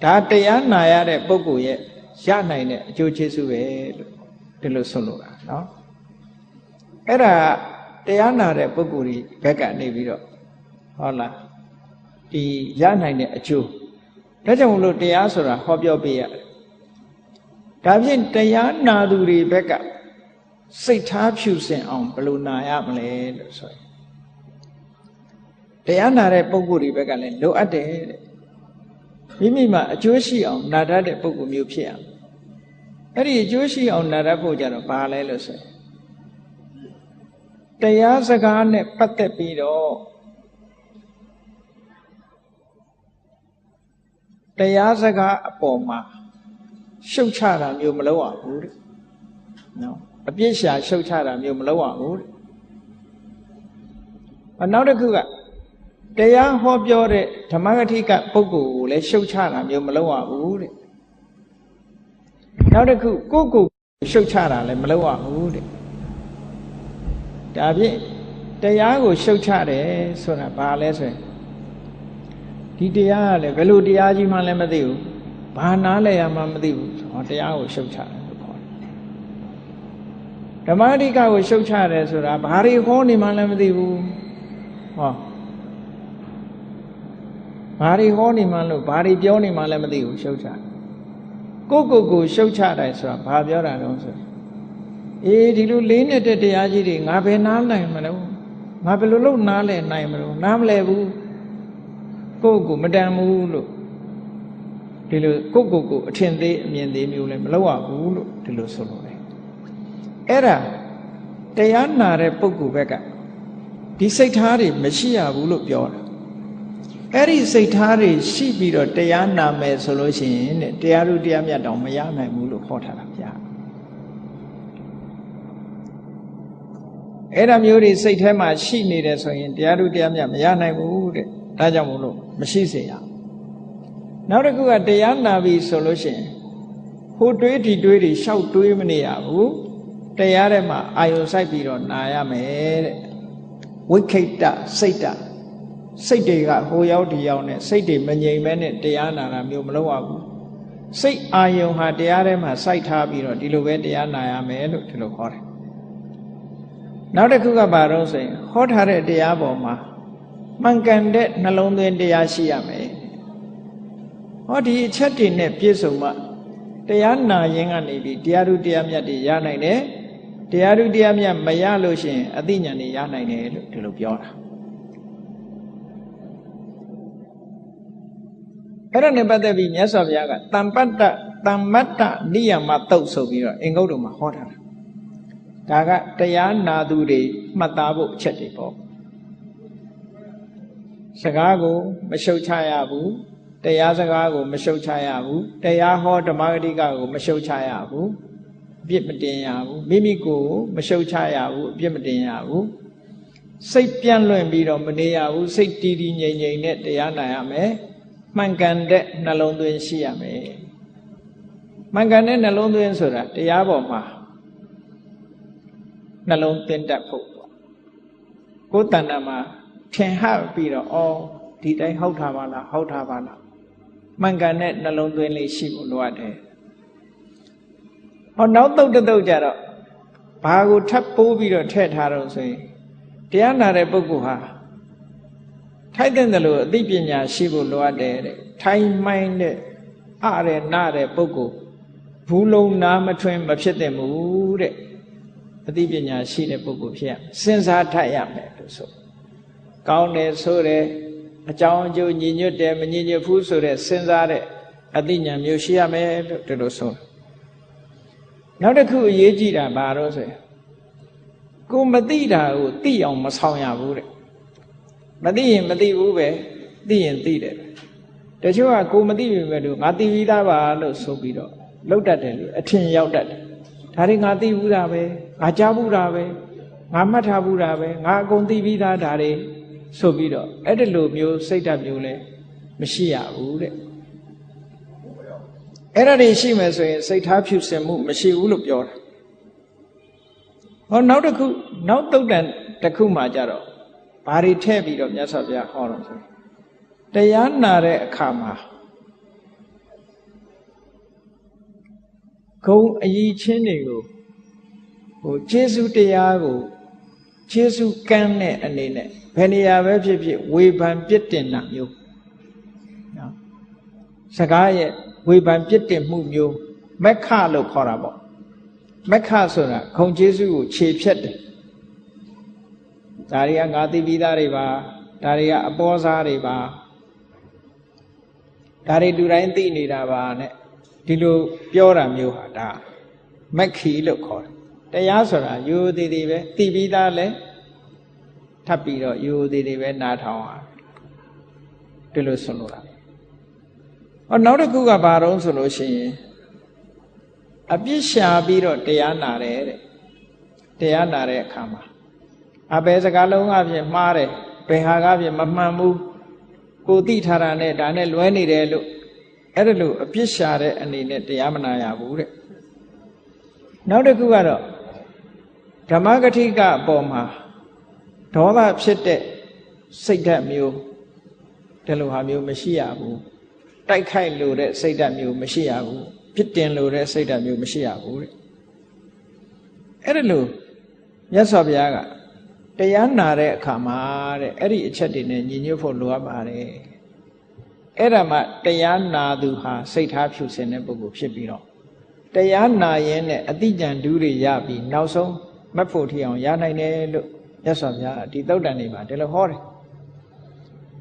ဒါတရားနာရတဲ့ပုဂ္ဂိုလ်ရဲ့ရနိုင်တဲ့အကျိုးကျေးဇူးပဲလို့ဒီလိုဆိုလို့တာเนาะအဲ့ဒါတရားနာတဲ့ပုဂ္ဂိုလ်ကြီးဘက်ကနေပြီးတော့ဟုတ်လားဒီရနိုင်တဲ့အကျိုးဒါကြောင့်မလို့တရားဆိုတာဟောပြောပေးရတယ်ဒါဖြင့်တရားနာသူတွေဘက်ကစိတ်ထားဖြူစင်အောင်ဘယ်လိုနာရမလဲလို့ဆိုရင်တရားနာတဲ့ပုဂ္ဂိုလ်တွေဘက်ကလည်းလိုအပ်တယ်တဲ့မိမိမှာအကျိုးရှိအောင်နာတတ်တဲ့ပုဂ္ဂိုလ်မျိုးဖြစ်ရမယ်အဲ့ဒီအကျိုးရှိအောင်နာတတ်ဖို့ကြတော့ဘာလဲလို့ဆိုရင်တရားစကားနဲ့ပတ်သက်ပြီးတော့တရားစကားအပေါ်မှာရှုတ်ချတာမျိုးမလုပ်ရဘူးတဲ့ နော်အပြစ်ရှာရှုတ်ချတာမျိုးမလုပ်ရဘူးနောက်တစ်ခုကတရားဟောပြောတဲ့ဓမ္မဂတိကပုဂ္ဂိုလ်ကိုလည်းရှုတ်ချတာမျိုးမလုပ်ရဘူးတဲ့နောက်တစ်ခုကိုရှုတ်ချတာလည်းမလုပ်ရဘူးတဲ့ဒါဖြင့်တရားကိုရှုတ်ချတယ်ဆိုတာဘာလဲဆိုရင်ဒီတရားကလည်းဘယ်လိုတရားကြီးမှလည်းမသိဘူးဘာနားလဲရမှမသိဘူးဟောတရားကိုရှုတ်ချတယ်လို့ခေါ်တယ်ဓမ္မဂတိကကိုရှုတ်ချတယ်ဆိုတာဘာတွေဟောနေမှလည်းမသိဘူးဟောဘာတွေဟောနေမှလို့ဘာတွေပြောနေမှလည်းမသိဘူးရှုတ်ချကိုရှုတ်ချတယ်ဆိုတာဘာပြောတာလဲဆိုဒီလိုလေးနေတဲ့တရားကြီးတွေငါဘယ်နားနိုင်မလို့ငါဘယ်လိုလုပ်နားလဲနိုင်မလို့နားမလဲဘူးကိုမတန်ဘူးလို့ဒီလိုကိုအထင်သေးအမြင်သေးမျိုးလည်းမလုပ်ရဘူးလို့ဒီလိုဆိုလို့လေအဲ့ဒါတရားနာတဲ့ပုဂ္ဂိုလ်ဘက်ကဒီစိတ်ထားတွေမရှိရဘူးလို့ပြောတာအဲ့ဒီစိတ်ထားတွေရှိပြီးတော့တရားနာမယ်ဆိုလို့ရှိရင်တဲ့တရားဥတရားမြတ်တောင်မရနိုင်ဘူးလို့ခေါ်ထားတာဗျာအဲ့ဒါမျိုးတွေစိတ်ထဲမှာရှိနေတယ်ဆိုရင်တရားဥတရားမြတ်မရနိုင်ဘူးတဲ့ဒါကြောင့်မို့လို့မရှိစေရနောက်တစ်ခုကတရားနာပြီဆိုလို့ရှိရင်ဟိုတွေးဒီတွေးတွေရှောက်တွေးမနေရဘူးတရားထဲမှာအာယုံစိုက်ပြီးတော့နာရမယ်တဲ့ဝိခိတစိတ်တွေကဟိုရောက်ဒီရောက်နဲ့စိတ်တွေမငြိမ်မဲနဲ့တရားနာတာမျိုးမလုပ်ရဘူးစိတ်အာယုံဟာတရားထဲမှာစိုက်ထားပြီးတော့ဒီလိုပဲတရားနာရမယ်လို့ဒီလိုခေါ်တယ်နောက်တစ်ခုကဘာလို့ဆိုရင်ဟောထားတဲ့တရားပေါ်မှာမှန်ကန်တဲ့နှလုံးသွင်းတရားရှိရမယ်ဟောဒီအချက်တွေနဲ့ပြည့်စုံမှတရားနာရင်ကနေပြီးတရားဥတရားမြတ်တွေရနိုင်တယ်တရားဥတရားမြတ်မရလို့ရှိရင်အသိဉာဏ်တွေရနိုင်တယ်လို့ဒီလိုပြောတာအဲ့ဒါနဲ့ပတ်သက်ပြီးမြတ်စွာဘုရားကတမ္ပတ္တနိယမတုတ်ဆိုပြီးတော့အင်္ဂုတ္တမှာဟောထားတာဒါကတရားနာသူတွေမှတ်သားဖို့အချက်တွေပေါ့စကားကိုမရှုတ်ချရဘူးတရားစကားကိုမရှုတ်ချရဘူးတရားဟောဓမ္မဂတိကကိုမရှုတ်ချရဘူးအပြစ်မတင်ရဘူးမိမိကိုယ်မရှုတ်ချရဘူးအပြစ်မတင်ရဘူးစိတ်ပြန့်လွင့်ပြီးတော့မနေရဘူးစိတ်တည်တည်ငြိမ်ငြိမ်နဲ့တရားနာရမယ်မှန်ကန်တဲ့နှလုံးသွင်းရှိရမယ်မှန်ကန်တဲ့နှလုံးသွင်းဆိုတာတရားပေါ်မှာနှလုံးသွင်းတတ်ဖို့ပေါ့ကိုယ်တဏ္ဍာမှာထင်ဟပ်ပြီးတော့ဒီတိုင်းဟုတ်တာပါလားဟုတ်တာပါလားမှန်ကန်တဲ့နှလုံးသွင်းလေးရှိဖို့လိုအပ်တယ်နောက်တုတ်ကြတော့ဘာကိုထပ်ပိုးပြီးတော့ထည့်ထားတော့ဆိုရင်တရားနာတဲ့ပုဂ္ဂိုလ်ဟာထိုက်တဲ့လို့အသိပညာရှိဖို့လိုအပ်တယ်တဲ့ထိုင်မှိုင်းတဲ့နာတဲ့ပုဂ္ဂိုလ်ဘူးလုံးနာမထွင်းမဖြစ်သင့်ဘူးတဲ့အသိပညာရှိတဲ့ပုဂ္ဂိုလ်ဖြစ်ရစဉ်းစားထပ်ရမယ်လို့ဆိုကောင်းတယ်ဆိုတဲ့အကြောင်းအကျိုးညီညွတ်တယ်မညီညွတ်ဘူးဆိုတဲ့စဉ်းစားတဲ့အသိဉာဏ်မျိုးရှိရမယ်လို့ဒီလိုဆိုနောက်တစ်ခုအရေးကြီးတာဘာလို့ဆိုရင်ကိုမသိတာကိုသိအောင်မဆောင်ရဘူးတဲ့မသိရင်မသိဘူးပဲသိရင်သိတယ်တချို့ကကိုမသိပြီပဲလို့ငါသိပြီးသားပါလို့ဆိုပြီးတော့လှုပ်တတ်တယ်လို့အထင်ရောက်တတ်တယ်ဒါတွေငါသိဘူးတာပဲငါကြားဘူးတာပဲငါမှတ်ထားဘူးတာပဲငါအကုန်သိပြီးသားဒါတွေဆိုပြီးတော့အဲ့ဒီလိုမျိုးစိတ်ဓာတ်မျိုးလဲမရှိရဘူးတဲ့အဲ့ဒါတွေရှိမယ်ဆိုရင်စိတ်ထားဖြူစင်မှုမရှိဘူးလို့ပြောတာနောက်တစ်ခုနောက်တုတ်တန်တစ်ခုမှကြတော့ဘာတွေထည့်ပြီးတော့မြတ်စွာဘုရားဟောတော့ဆိုတရားနာတဲ့အခါမှာဂုံအည်ချင်းတွေကိုကျေးဇူးတရားကိုကျေးဇူးကမ်းတဲ့အနေနဲ့ဘယ်နေရာပဲဖြစ်ဖြစ်ဝေဖန်ပြစ်တင်တာမျိုးနော်စကားရဲ့ဝေဖန်ပြစ်တင်မှုမျိုးမက္ခလို့ခေါ်တာပေါ့မက္ခဆိုတာဂုံကျေးဇူးကိုခြေဖြတ်တယ်ဒါတွေကငါသိပြီးသားတွေပါဒါတွေကအပေါ်စားတွေပါဒါတွေလူတိုင်းသိနေတာပါနဲ့ဒီလိုပြောတာမျိုးဟာဒါမက္ခီလို့ခေါ်တယ်တရားဆိုတာရိုးသေးသေးပဲသိပြီးသားလဲထပ်ပြီးတော့ရိုးသေးသေးပဲနားထောင်ရဒီလိုဆိုလိုတာနောက်တစ်ခုကဘာတော့ဆိုလို့ရှိရင် အပြစ်ရှာပြီးတော့တရားနာတယ်တဲ့တရားနာတဲ့အခါမှာအဘယ်စကားလုံးအပြင်မှားတယ်ဘယ်ဟာကပြင်မမှန်ဘူးကိုသိထားတာနဲ့ဒါနဲ့လွဲနေတယ်လို့အဲ့ဒါလို့အပြစ်ရှာတဲ့အနေနဲ့တရားမနာရဘူးတဲ့နောက်တစ်ခုကတော့ဓမ္မဂထိကအပေါ်မှာဒေါသဖြစ်တဲ့စိတ်ဓာတ်မျိုးဒီလိုဟာမျိုးမရှိရဘူးတိုက်ခိုက်လို့တဲ့စိတ်ဓာတ်မျိုးမရှိရဘူးပြစ်တင်လို့တဲ့စိတ်ဓာတ်မျိုးမရှိရဘူးတဲ့အဲ့ဒါလို့မြတ်စွာဘုရားကတရားနာတဲ့အခါမှာတဲ့အဲ့ဒီအချက်တွေနဲ့ညီညွတ်ဖို့လိုအပ်ပါတယ်အဲ့ဒါမှတရားနာသူဟာစိတ်ထားဖြူစင်တဲ့ပုဂ္ဂိုလ်ဖြစ်ပြီးတော့တရားနာရင်နဲ့အတိဉာဏ်ဓုတွေရပြီးနောက်ဆုံးမတ်ဖို့ထီအောင်ရနိုင်တယ်လို့မြတ်စွာဘုရားဒီသုတ်တန်တွေမှာဒီလိုဟောတယ်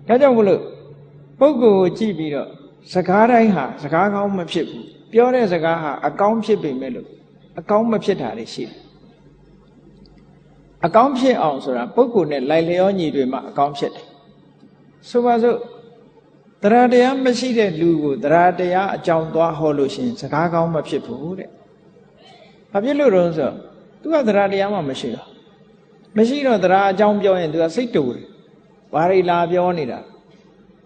ဒါကြောင့်မလို့ပုဂ္ဂိုလ်ကိုကြည့်ပြီးတော့စကားတိုင်းဟာစကားကောင်းမဖြစ်ဘူးပြောတဲ့စကားဟာအကောင်းဖြစ်ပေမဲ့လို့အကောင်းမဖြစ်တာတွေရှိတယ်အကောင်းဖြစ်အောင်ဆိုတာပုဂ္ဂိုလ်နဲ့လိုက်လျောညီတွေမှအကောင်းဖြစ်တယ်ဆိုပါစို့တရားတရားမရှိတဲ့လူကိုတရားတရားအကြောင်းသွားဟောလို့ရှိရင်စကားကောင်းမဖြစ်ဘူးတဲ့ဘာဖြစ်လို့လဲဆိုတော့ तू ကတရားတရားမှမရှိတော့မရှိတော့တရားအကြောင်းပြောရင် तू ကစိတ်တူတယ်ဘာတွေလာပြောနေတာ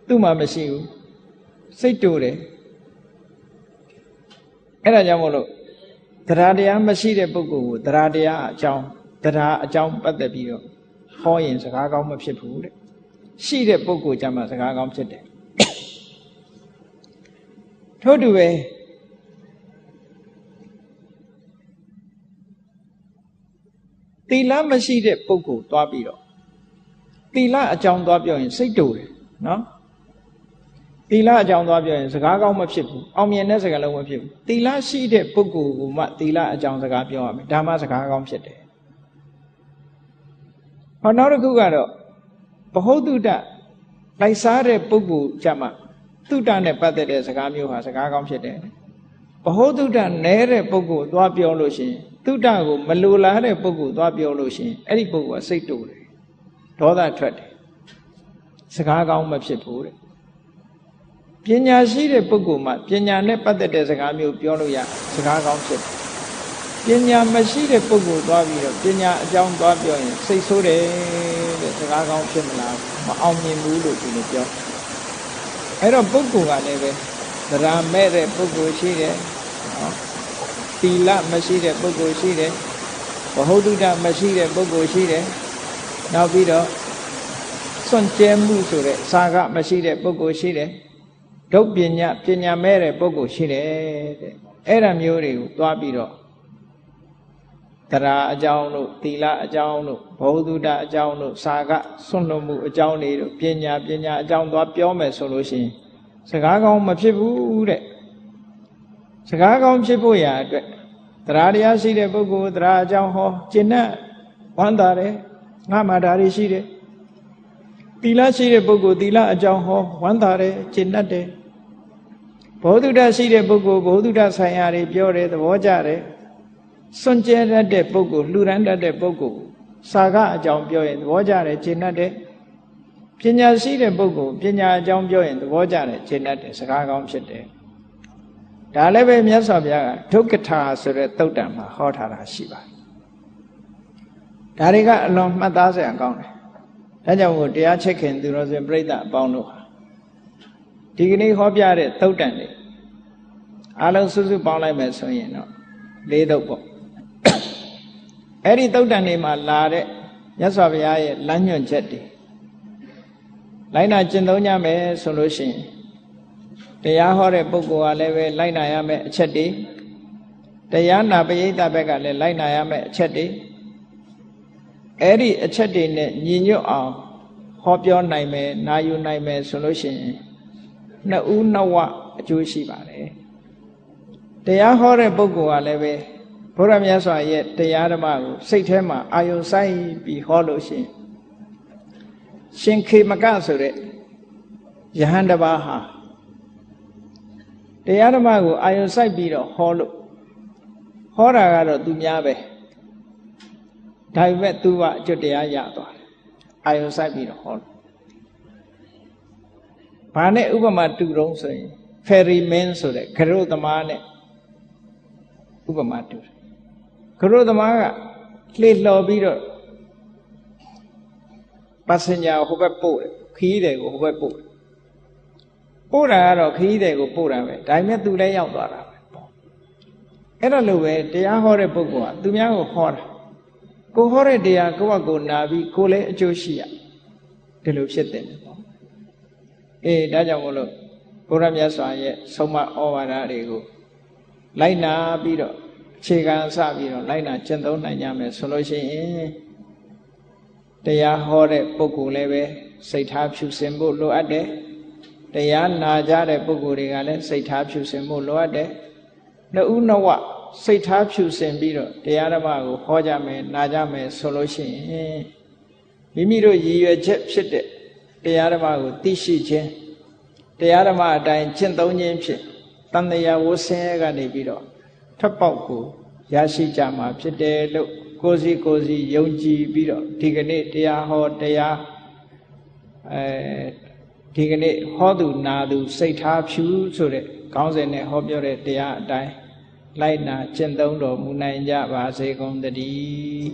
သူ့မှာမရှိဘူးစိတ်တူတယ်အဲ့ဒါကြောင့်မို့လို့တရားတရားမရှိတဲ့ပုဂ္ဂိုလ်ကိုတရားတရားအကြောင်းတရားအကြောင်းပတ်သက်ပြီးတော့ဟောရင်စကားကောင်းမဖြစ်ဘူးတဲ့ရှိတဲ့ပုဂ္ဂိုလ်ကြမှာစကားကောင်းဖြစ်တယ်ထို့တူပဲသီလမရှိတဲ့ပုဂ္ဂိုလ်သွားပြီးတော့သီလအကြောင်းသွားပြောရင်စိတ်တူတယ်နော်သီလအကြောင်းသွားပြောရင်စကားကောင်းမဖြစ်ဘူးအောင်မြင်တဲ့စကားလုံးမဖြစ်ဘူးသီလရှိတဲ့ပုဂ္ဂိုလ်ကမှသီလအကြောင်းစကားပြောရမယ်ဒါမှစကားကောင်းဖြစ်တယ်ဟောနောက်တစ်ခုကတော့ဗဟုသုတလိုက်စားတဲ့ပုဂ္ဂိုလ်ကြမှာသုတနဲ့ပတ်သက်တဲ့စကားမျိုးဟာစကားကောင်းဖြစ်တယ်ဗဟုသုတနဲတဲ့ပုဂ္ဂိုလ်သွားပြောလို့ရှိရင်သုတကိုမလိုလားတဲ့ပုဂ္ဂိုလ်သွားပြောလို့ရှိရင်အဲ့ဒီပုဂ္ဂိုလ်ကစိတ်တူတယ်ဒေါသထွက်တယ်စကားကောင်းမဖြစ်ဘူးတဲ့ပညာရှိတဲ့ပုဂ္ဂိုလ်မှပညာနဲ့ပတ်သက်တဲ့စကားမျိုးပြောလို့ရစကားကောင်းဖြစ်တယ်ပညာမရှိတဲ့ပုဂ္ဂိုလ်သွားပြီးတော့ပညာအကြောင်းသွားပြောရင်စိတ်ဆိုးတယ်တဲ့စကားကောင်းဖြစ်မလားမအောင်မြင်ဘူးလို့ဒီလိုပြောအဲ့တော့ပုဂ္ဂိုလ်ကလည်းပဲသရမဲ့တဲ့ပုဂ္ဂိုလ်ရှိတယ်နော်သီလမရှိတဲ့ပုဂ္ဂိုလ်ရှိတယ်ဗဟုသုတမရှိတဲ့ပုဂ္ဂိုလ်ရှိတယ်နောက်ပြီးတော့စွန့်ကြဲမှုဆိုတဲ့စာကမရှိတဲ့ပုဂ္ဂိုလ်ရှိတယ်ဒုပညာမဲ့တဲ့ပုဂ္ဂိုလ်ရှိတယ်တဲ့အဲ့ဒါမျိုးတွေကိုသွားပြီးတော့တရားအကြောင်းတို့သီလအကြောင်းတို့ဘဝတုဒ္ဒအကြောင်းတို့စာကစွန့်လွတ်မှုအကြောင်းတွေတို့ပညာအကြောင်းသွားပြောမယ်ဆိုလို့ရှိရင်စကားကောင်းမဖြစ်ဘူးတဲ့စကားကောင်းဖြစ်ဖို့ရာအတွက်တရားတရားရှိတဲ့ပုဂ္ဂိုလ်တရားအကြောင်းဟောကျင့်တဲ့ဝမ်းသာတယ်ငါမှဒါတွေရှိတယ်သီလရှိတဲ့ပုဂ္ဂိုလ်သီလအကြောင်းဟောဝမ်းသာတယ်ကျင့်တတ်တယ်ဘဝတုဒ္ဒရှိတဲ့ပုဂ္ဂိုလ်ဘဝတုဒ္ဒဆိုင်ရာတွေပြောတယ်သဘောကျတယ်စွန့်ကြဲတတ်တဲ့ပုဂ္ဂိုလ်လှူဒန်းတတ်တဲ့ပုဂ္ဂိုလ်စာကအကြောင်းပြောရင်သဘောကျတယ်ကျင့်တတ်တယ်ပညာရှိတဲ့ပုဂ္ဂိုလ်ပညာအကြောင်းပြောရင်သဘောကျတယ်ကျင့်တတ်တယ်စကားကောင်းဖြစ်တယ်ဒါလည်းပဲမြတ်စွာဘုရားကဒုက္ခထာဆိုတဲ့သုတ်တံမှာဟောထားတာရှိပါတယ်ဒါတွေကအလွန်မှတ်သားစရာကောင်းတယ်ဒါကြောင့်မို့တရားချက်ခင်သူတော်စင်ပြိဿအပေါင်းတို့ဟာဒီကနေ့ဟောပြတဲ့သုတ်တံတွေအားလုံးစုစုပေါင်းလိုက်မယ်ဆိုရင်တော့၄သုတ်ပေါ့အဲ့ဒီသုတ်တံတွေမှာလာတဲ့မြတ်စွာဘုရားရဲ့လမ်းညွှန်ချက်တွေလိုက်နာကျင့်သုံးကြမယ်ဆိုလို့ရှိရင်တရားဟောတဲ့ပုဂ္ဂိုလ်ကလည်းပဲလိုက်နာရမယ်အချက်တွေတရားနာပရိသတ်ဘက်ကလည်းလိုက်နာရမယ်အချက်တွေအဲ့ဒီအချက်တွေနဲ့ညီညွတ်အောင်ဟောပြောနိုင်မယ်နာယူနိုင်မယ်ဆိုလို့ရှိရင်နှစ်ဦးနှစ်ဝအကျိုးရှိပါတယ်တရားဟောတဲ့ပုဂ္ဂိုလ်ကလည်းပဲဘုရားမြတ်စွာရဲ့တရားဓမ္မကိုစိတ်ထဲမှာအာယုံစိုက်ပြီးဟောလို့ရှိရင်ရှင်ခေမကဆိုတဲ့ယဟန်တစ်ပါးဟာတရားဓမ္မကိုအာယုံစိုက်ပြီးတော့ဟောလို့ဟောတာကတော့သူများပဲဒါပေမဲ့သူကအကျွတ်တရားရသွားတယ်အာယုံစိုက်ပြီးတော့ဟောလို့ဘာနဲ့ဥပမာတူတုံးဆိုရင်ဖယ်ရီမင်းဆိုတဲ့ခရုသမားနဲ့ ဥပမာတူကရုသမားကလှေလှော်ပြီးတော့ပတ်စင်ဂျာဟိုဘက်ပို့တယ်ခီးတယ်ကိုဟိုဘက်ပို့တယ်ပို့တာကတော့ခီးတယ်ကိုပို့တာပဲဒါပေမဲ့သူလည်းရောက်သွားတာပဲအဲ့တော့လို့ပဲတရားဟောတဲ့ပုဂ္ဂိုလ်ကသူများကိုဟောတာကိုဟောတဲ့တရားကိုယ့်ဘက်ကိုနာပြီးကိုလည်းအကျိုးရှိရဒီလိုဖြစ်တယ်ပေါ့ဒါကြောင့်မို့လို့ဘုရားမြတ်စွာရဲ့ဆုံးမဩဝါဒတွေကိုလိုက်နာပြီးတော့အခြေခံစပြီးတော့လိုက်နာကျင့်သုံးနိုင်ကြမယ်ဆိုလို့ရှိရင်တရားဟောတဲ့ပုဂ္ဂိုလ်လည်းပဲစိတ်ထားဖြူစင်ဖို့လိုအပ်တယ်တရားနာကြတဲ့ပုဂ္ဂိုလ်တွေကလည်းစိတ်ထားဖြူစင်ဖို့လိုအပ်တယ်နှစ်ဦးနှစ်ဝစိတ်ထားဖြူစင်ပြီးတော့တရားဓမ္မကိုဟောကြမယ်နာကြမယ်ဆိုလို့ရှိရင်မိမိတို့ရည်ရွယ်ချက်ဖြစ်တဲ့တရားဓမ္မကိုသိရှိခြင်းတရားဓမ္မအတိုင်းကျင့်သုံးခြင်းဖြင့်တန်တရားဝဆင်းရဲကနေပြီးတော့ထပ်ပေါက်ကိုရရှိကြမှာဖြစ်တယ်လို့ကိုယ်စီယုံကြည်ပြီးတော့ဒီကနေ့တရားဟောတရားဒီကနေ့ဟောသူနာသူစိတ်ထားဖြူဆိုတဲ့ခေါင်းစဉ်နဲ့ဟောပြောတဲ့တရားအတိုင်းလိုက်နာကျင့်သုံးတော်မူနိုင်ကြပါစေကုန်သတည်း